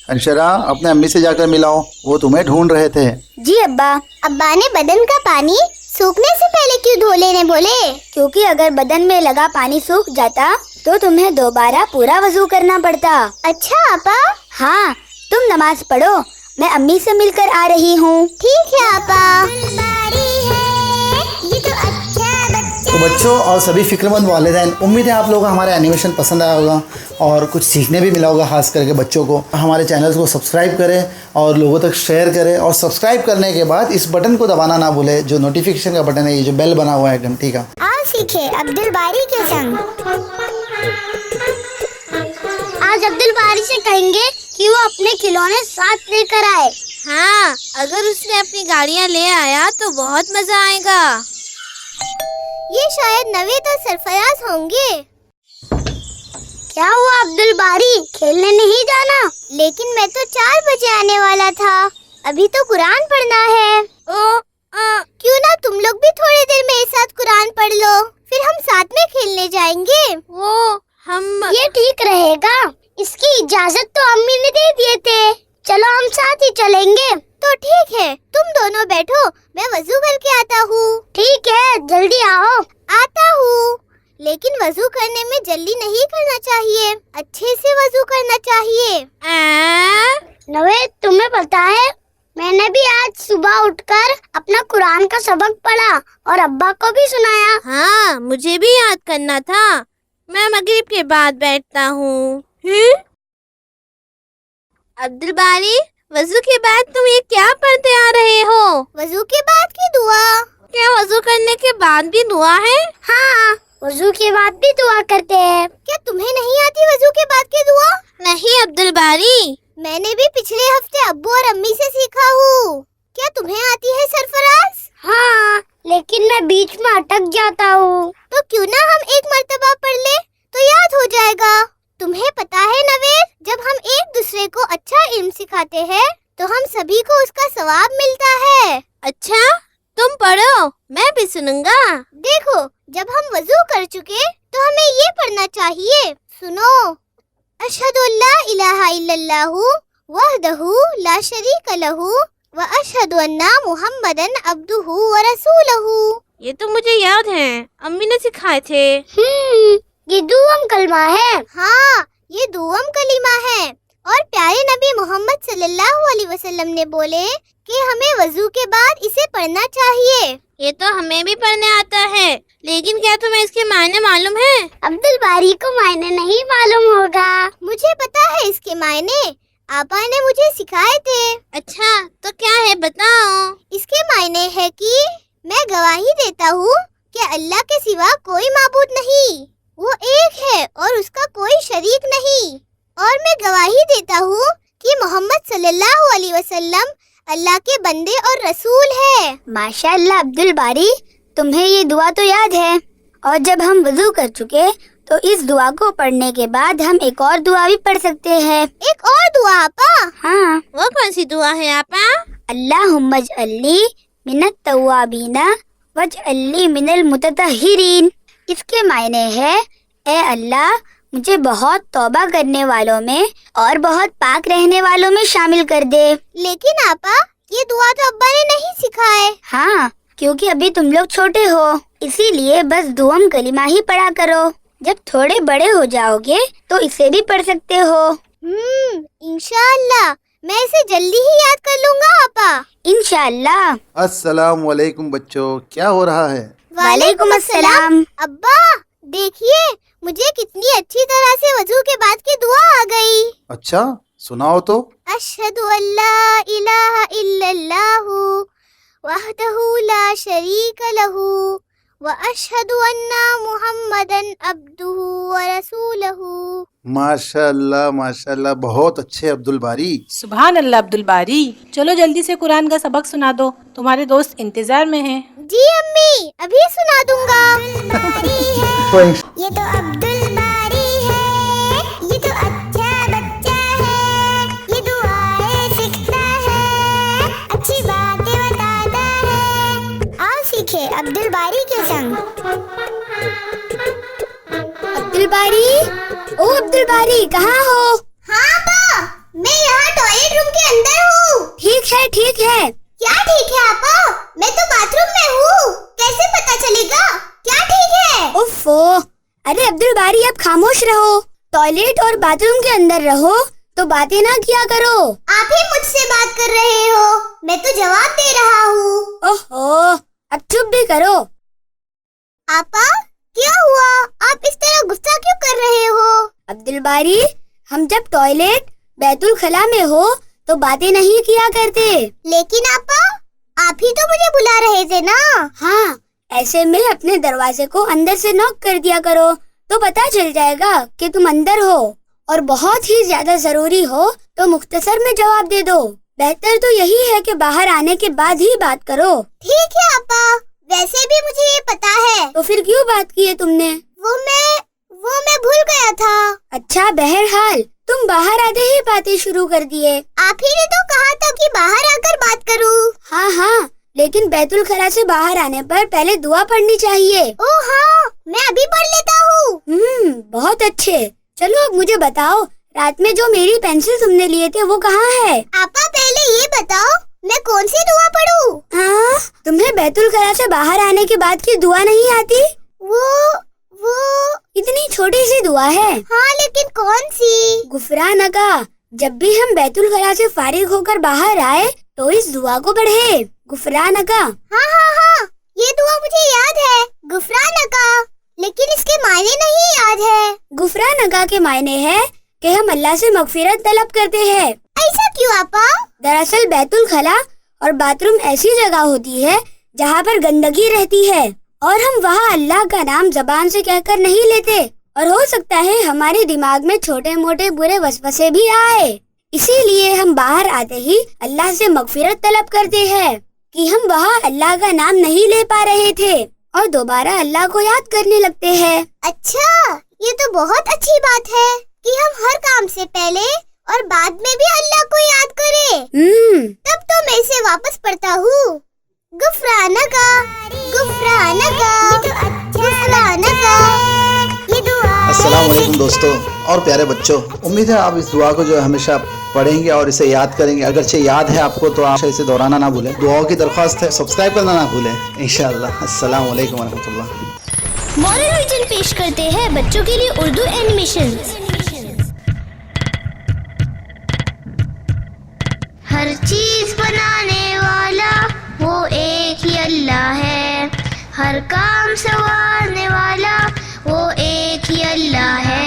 [SPEAKER 9] अंशरा, अपने अम्मी से जाकर मिलाओ, वो तुम्हें ढूंढ रहे थे।
[SPEAKER 1] जी अब्बा।
[SPEAKER 6] अब्बा ने बदन का पानी सूखने से पहले क्यों धो लेने बोले?
[SPEAKER 1] क्योंकि अगर बदन में लगा पानी सूख जाता तो तुम्हें दोबारा पूरा वजू करना पड़ता।
[SPEAKER 6] अच्छा आपा?
[SPEAKER 1] हाँ, तुम नमाज पढ़ो, मैं अम्मी से मिलकर आ रही हूँ।
[SPEAKER 6] ठीक है आपा। ये तो अच्छा बच्चा
[SPEAKER 3] तो बच्चों और सभी फ़िक्रमंद वालिदैन, उम्मीद है आप लोगों को हमारा एनिमेशन पसंद आया होगा और कुछ सीखने भी मिला होगा, ख़ास करके बच्चों को। हमारे चैनल को सब्सक्राइब करें और लोगों तक शेयर करें, और सब्सक्राइब करने के बाद इस बटन को दबाना ना भूलें, जो नोटिफिकेशन का बटन है, ये जो बेल बना हुआ है घंटी का।
[SPEAKER 6] आओ सीखे अब्दुल बारी के संग। आज अब्दुल बारी से कहेंगे कि वो अपने खिलौने साथ लेकर आए।
[SPEAKER 4] हाँ, अगर उसने अपनी गाड़ियाँ ले आया तो बहुत मजा आएगा।
[SPEAKER 6] ये शायद नवेद और सरफराज होंगे। क्या हुआ अब्दुल बारी, खेलने नहीं जाना? लेकिन मैं तो 4 बजे आने वाला था, अभी तो कुरान पढ़ना है। क्यों ना तुम लोग भी थोड़ी देर मेरे साथ कुरान पढ़ लो, फिर हम साथ में खेलने जाएंगे। ये ठीक रहेगा, इसकी इजाजत तो अम्मी ने दे दिए थे। चलो हम साथ ही चलेंगे। तो ठीक है, तुम दोनों बैठो, मैं वजू करके आता हूँ। ठीक है, जल्दी आओ। आता हूँ, लेकिन वजू करने में जल्दी नहीं करना चाहिए, अच्छे से वजू करना चाहिए। नवेद, तुम्हें पता है मैंने भी आज सुबह उठकर अपना कुरान का सबक पढ़ा और अब्बा को भी सुनाया।
[SPEAKER 4] हाँ, मुझे भी याद करना था, मैं मगरिब के बाद बैठता हूँ। अब्दुल बारी, वजू के बाद तुम ये क्या पढ़ते आ रहे हो?
[SPEAKER 6] वजू के बाद की दुआ।
[SPEAKER 4] क्या वजू करने के बाद भी दुआ है?
[SPEAKER 6] हाँ, वजू के बाद भी दुआ करते हैं। क्या तुम्हें नहीं आती वजू के बाद की दुआ?
[SPEAKER 4] नहीं अब्दुल बारी,
[SPEAKER 6] मैंने भी पिछले हफ्ते अब्बू और अम्मी से सीखा हूँ। क्या तुम्हें आती है सरफराज? हाँ, लेकिन मैं बीच में अटक जाता हूँ। तो क्यों ना हम एक मर्तबा पढ़ ले, तो याद हो जाएगा। तुम्हें पता है नवेद, जब हम एक दूसरे को अच्छा इल्म सिखाते हैं तो हम सभी को उसका सवाब मिलता है।
[SPEAKER 4] अच्छा, तुम पढ़ो, मैं भी सुनूंगा।
[SPEAKER 6] देखो, जब हम वजू कर चुके तो हमें ये पढ़ना चाहिए, सुनो। अशहदु अल्ला इलाहा इल्लल्लाहु वहदहु ला शरीका लहु व अशहदु अन्ना मुहम्मदन अब्दुहु व रसूलहु।
[SPEAKER 4] ये तो मुझे याद है, अम्मी ने सिखाए थे।
[SPEAKER 6] ये दुआम कलमा है। हाँ, ये दुआम कलिमा है, और प्यारे नबी मोहम्मद सल्लल्लाहु अलैहि वसल्लम ने बोले कि हमें वजू के बाद इसे पढ़ना चाहिए।
[SPEAKER 4] ये तो हमें भी पढ़ने आता है, लेकिन क्या तुम्हें इसके मायने मालूम है?
[SPEAKER 6] अब्दुल बारी को मायने नहीं मालूम होगा। मुझे पता है इसके मायने, आपा ने मुझे सिखाए थे।
[SPEAKER 4] अच्छा, तो क्या है बताओ?
[SPEAKER 6] इसके मायने है कि मैं गवाही देता हूँ कि अल्लाह के सिवा कोई माबूद नहीं, वो एक है और उसका कोई शरीक नहीं। और मैं गवाही देता हूँ कि मोहम्मद सल्लल्लाहु अलैहि वसल्लम अल्लाह के बंदे और रसूल है। माशाअल्लाह अब्दुल बारी, तुम्हें ये दुआ तो याद है। और जब हम वजू कर चुके तो इस दुआ को पढ़ने के बाद हम एक और दुआ भी पढ़ सकते हैं। एक और दुआ आपा? हाँ।
[SPEAKER 4] वो कौन सी दुआ है आपा?
[SPEAKER 6] अल्लाहुम्मा जअल्नी मिनत तव्वाबीना वजअल्नी मिनल मुततहिरीन। इसके मायने है, ए अल्लाह, मुझे बहुत तौबा करने वालों में और बहुत पाक रहने वालों में शामिल कर दे। लेकिन आपा, ये दुआ तो अब्बा ने नहीं सिखाए। हाँ, क्योंकि अभी तुम लोग छोटे हो, इसीलिए बस दुआम कलिमा ही पढ़ा करो। जब थोड़े बड़े हो जाओगे तो इसे भी पढ़ सकते हो। इंशाअल्लाह, मैं इसे जल्दी ही याद कर लूँगा आपा। इंशाअल्लाह।
[SPEAKER 9] अस्सलाम वालेकुम बच्चों, क्या हो रहा है?
[SPEAKER 6] वालेकुम अस्सलाम। अब्बा, देखिए, मुझे कितनी अच्छी तरह से वजू के बाद की दुआ आ गई।
[SPEAKER 9] अच्छा, सुनाओ तो।
[SPEAKER 6] अशहदु अल्ला इलाहा इल्लल्लाहु वहदहु ला शरीका लहु व अशहदु अन्ना मुहम्मदन अब्दुहु व रसूलहु।
[SPEAKER 9] माशाअल्लाह माशाअल्लाह, बहुत अच्छे अब्दुल बारी।
[SPEAKER 2] सुभान अल्लाह अब्दुल बारी। चलो जल्दी से कुरान का सबक सुना दो, तुम्हारे दोस्त इंतजार में हैं।
[SPEAKER 6] जी अम्मी, अभी सुना दूंगा। ये तो अब्दुल बारी है, ये तो अच्छा बच्चा है, ये दुआएं सीखता है, अच्छी बातें बताता है। आओ सीखे अब्दुल बारी के संग। अब्दुल बारी, ओ अब्दुल बारी, कहाँ हो? हाँ बा, मैं यहाँ टॉयलेट रूम के अंदर हूँ। ठीक है ठीक है। क्या ठीक है आपा? मैं तो बाथरूम में हूँ, कैसे पता चलेगा? क्या ठीक है? ओफो, अरे अब्दुल बारी, आप खामोश रहो, टॉयलेट और बाथरूम के अंदर रहो तो बातें ना किया करो। आप ही मुझसे बात कर रहे हो, मैं तो जवाब दे रहा हूँ। ओहो, अब चुप भी करो। आपा क्या हुआ? आप इस तरह गुस्सा क्यों कर रहे हो?
[SPEAKER 1] अब्दुल बारी, हम जब टॉयलेट बैतुल खला में हो तो बातें नहीं किया करते।
[SPEAKER 6] लेकिन आपा आप ही तो मुझे बुला रहे थे ना।
[SPEAKER 1] हाँ, ऐसे में अपने दरवाजे को अंदर से नॉक कर दिया करो तो पता चल जाएगा कि तुम अंदर हो, और बहुत ही ज्यादा जरूरी हो तो मुख्तसर में जवाब दे दो। बेहतर तो यही है कि बाहर आने के बाद ही बात करो।
[SPEAKER 6] ठीक है आपा, वैसे भी मुझे ये पता है।
[SPEAKER 1] तो फिर क्यों बात की है तुमने?
[SPEAKER 6] वो मैं भूल गया था।
[SPEAKER 1] अच्छा, बहरहाल तुम बाहर आते ही बातें शुरू कर दिए।
[SPEAKER 6] आप ही ने तो कहा था कि बाहर आकर बात करूं।
[SPEAKER 1] हाँ, लेकिन बैतुल खला से बाहर आने पर पहले दुआ पढ़नी चाहिए।
[SPEAKER 6] ओह हाँ, मैं अभी पढ़ लेता हूँ।
[SPEAKER 1] बहुत अच्छे। चलो अब मुझे बताओ, रात में जो मेरी पेंसिल तुमने लिए थे वो कहाँ है?
[SPEAKER 6] आपा पहले ये बताओ मैं कौन सी दुआ पढ़ूं?
[SPEAKER 1] हाँ, तुम्हें बैतुल खला से बाहर आने के बाद की दुआ नहीं आती?
[SPEAKER 6] वो
[SPEAKER 1] इतनी छोटी सी दुआ है।
[SPEAKER 6] हाँ, लेकिन कौन सी?
[SPEAKER 1] गुफरानका। जब भी हम बैतुल खला से फारिग होकर बाहर आए तो इस दुआ को पढ़े, गुफरानका।
[SPEAKER 6] हाँ, ये दुआ मुझे याद है, गुफरानका, लेकिन इसके मायने नहीं याद है।
[SPEAKER 1] गुफरानका के मायने है कि हम अल्लाह से मगफिरत तलब करते हैं।
[SPEAKER 6] ऐसा क्यों आपा?
[SPEAKER 1] दरअसल बैतुल खला और बाथरूम ऐसी जगह होती है जहाँ पर गंदगी रहती है, और हम वहाँ अल्लाह का नाम जबान से कहकर नहीं लेते, और हो सकता है हमारे दिमाग में छोटे मोटे बुरे वसवसे भी आए। इसीलिए हम बाहर आते ही अल्लाह से मगफिरत तलब करते हैं कि हम वहाँ अल्लाह का नाम नहीं ले पा रहे थे, और दोबारा अल्लाह को याद करने लगते हैं।
[SPEAKER 6] अच्छा, ये तो बहुत अच्छी बात है कि हम हर काम से पहले और बाद में भी अल्लाह को याद करें। तब तो मैं इसे वापस पढ़ता हूँ। गुफरानका, गुफरानका, गुफरानका।
[SPEAKER 3] अस्सलाम वालेकुम दोस्तों और प्यारे बच्चों, उम्मीद है आप इस दुआ को जो है हमेशा पढ़ेंगे और इसे याद करेंगे। अगरचे याद है आपको तो आप इसे दोहराना ना भूलें। दुआओं की दरख्वास्त है, सब्सक्राइब करना ना भूलें इंशाअल्लाह। अस्सलाम वालेकुम वरहमतुल्लाह।
[SPEAKER 6] मॉरल विजन पेश करते हैं बच्चों के लिए उर्दू एनिमेशन। हर चीज बनाने वाला वो एक ही अल्लाह है, हर काम संवारने वाला वो एक ही अल्लाह है।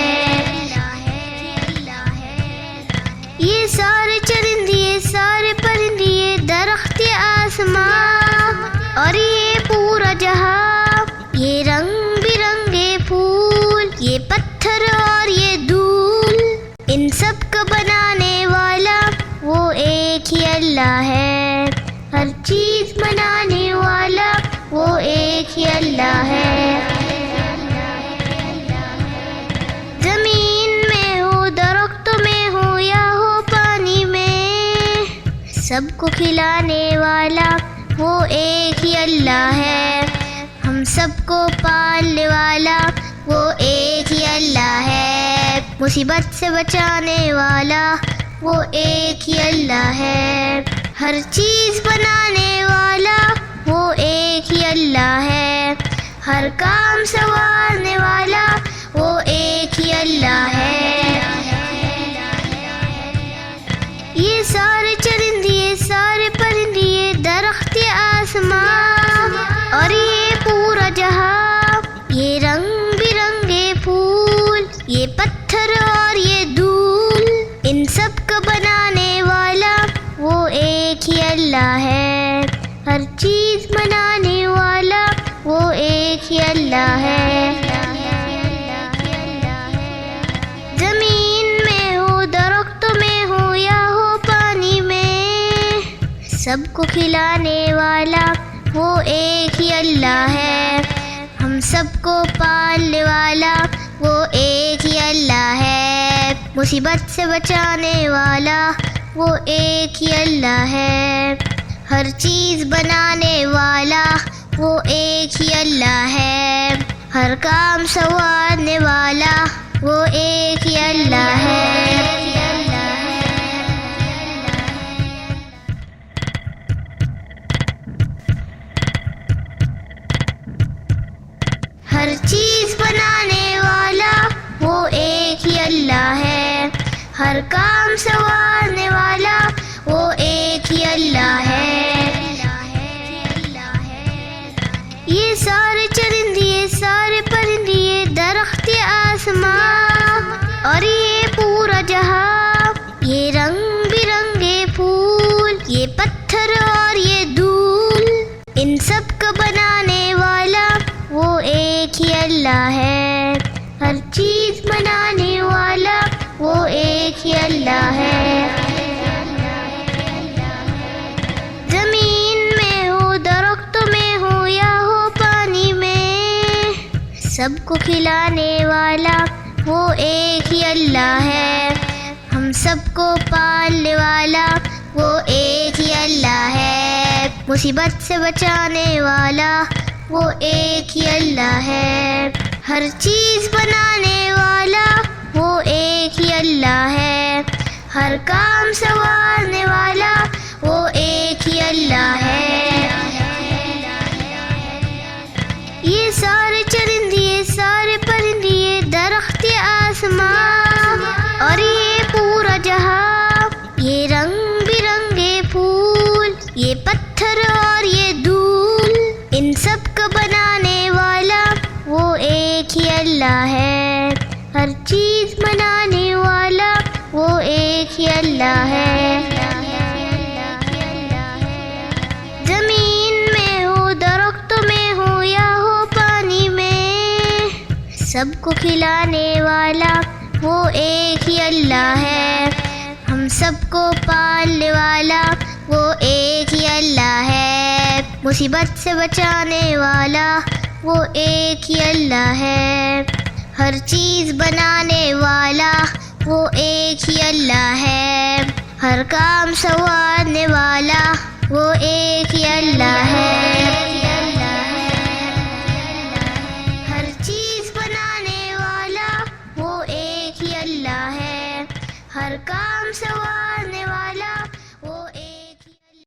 [SPEAKER 6] ये सारे चरिंदे, ये सारे परिंदे, ये दरख्त आसमां और ये पूरा जहां, ये रंग बिरंगे फूल, ये पत्थर और ये धूल, इन सब को बनाने वाला वो एक ही अल्लाह है। हर चीज बनाने वाला वो एक ही अल्लाह है। जमीन में हो, दरख्तों में हो या हो पानी में, सबको खिलाने वाला वो एक ही अल्लाह है। हम सबको पालने वाला वो एक ही अल्लाह है। मुसीबत से बचाने वाला वो एक ही अल्लाह है। हर चीज बनाने वाला वो एक ही अल्लाह है। हर काम संवारने वाला वो एक ही अल्लाह है। ये सारे चरिंदे, ये सारे परिंदे, ये दरख्त आसमां और ये पूरा जहां, ये रंग बिरंगे फूल, ये पत्थर और ये धूल, इन सब को बनाने वाला वो एक ही अल्लाह है। हर चीज बनाने वाला वो एक ही अल्लाह है। जमीन में हो, दरख्तों में हो या हो पानी में, सबको खिलाने वाला वो एक ही अल्लाह है। हम सबको पालने वाला वो एक ही अल्लाह है। मुसीबत से बचाने वाला वो एक ही अल्लाह है। हर चीज़ बनाने वाला वो एक ही अल्लाह है। हर काम संवारने वाला वो एक ही अल्लाह है। हर चीज बनाने वाला वो एक ही अल्लाह है। हर काम संवारने वाला वो एक ही अल्लाह है। ये सारे चरिंदे, ये اللہ ہے، ہر چیز بنانے والا وہ ایک ہی اللہ ہے۔ زمین میں ہو، درختوں میں ہو یا ہو پانی میں، سب کو کھلانے والا وہ ایک ہی اللہ ہے۔ ہم سب کو پالنے والا وہ ایک ہی اللہ ہے۔ مصیبت سے بچانے والا وہ ایک ہی اللہ ہے۔ ہر چیز بنانے والا وہ ایک ہی اللہ ہے۔ ہر کام سنوارنے والا وہ ایک ہی اللہ ہے۔ یہ سارے چرندے، یہ سارے پرندے، یہ درخت آسمان اور یہ پورا جہاں، یہ رنگ برنگے پھول، یہ پتھر اور یہ دھول، ان سب کو بنانے والا وہ ایک ہی اللہ ہے۔ ہر چیز بنانے والا وہ ایک ہی اللہ ہے۔ زمین میں ہو، درختوں میں ہو یا ہو پانی میں، سب کو کھلانے والا وہ ایک ہی اللہ ہے۔ ہم سب کو پالنے والا وہ ایک ہی اللہ ہے۔ مصیبت سے بچانے والا وہ ایک ہی اللہ ہے۔ ہر چیز بنانے والا وہ ایک ہی اللہ ہے۔ ہر کام سنوارنے والا وہ ایک ہی اللہ ہے۔ ہر چیز بنانے والا وہ ایک ہی اللہ ہے۔ ہر کام سنوارنے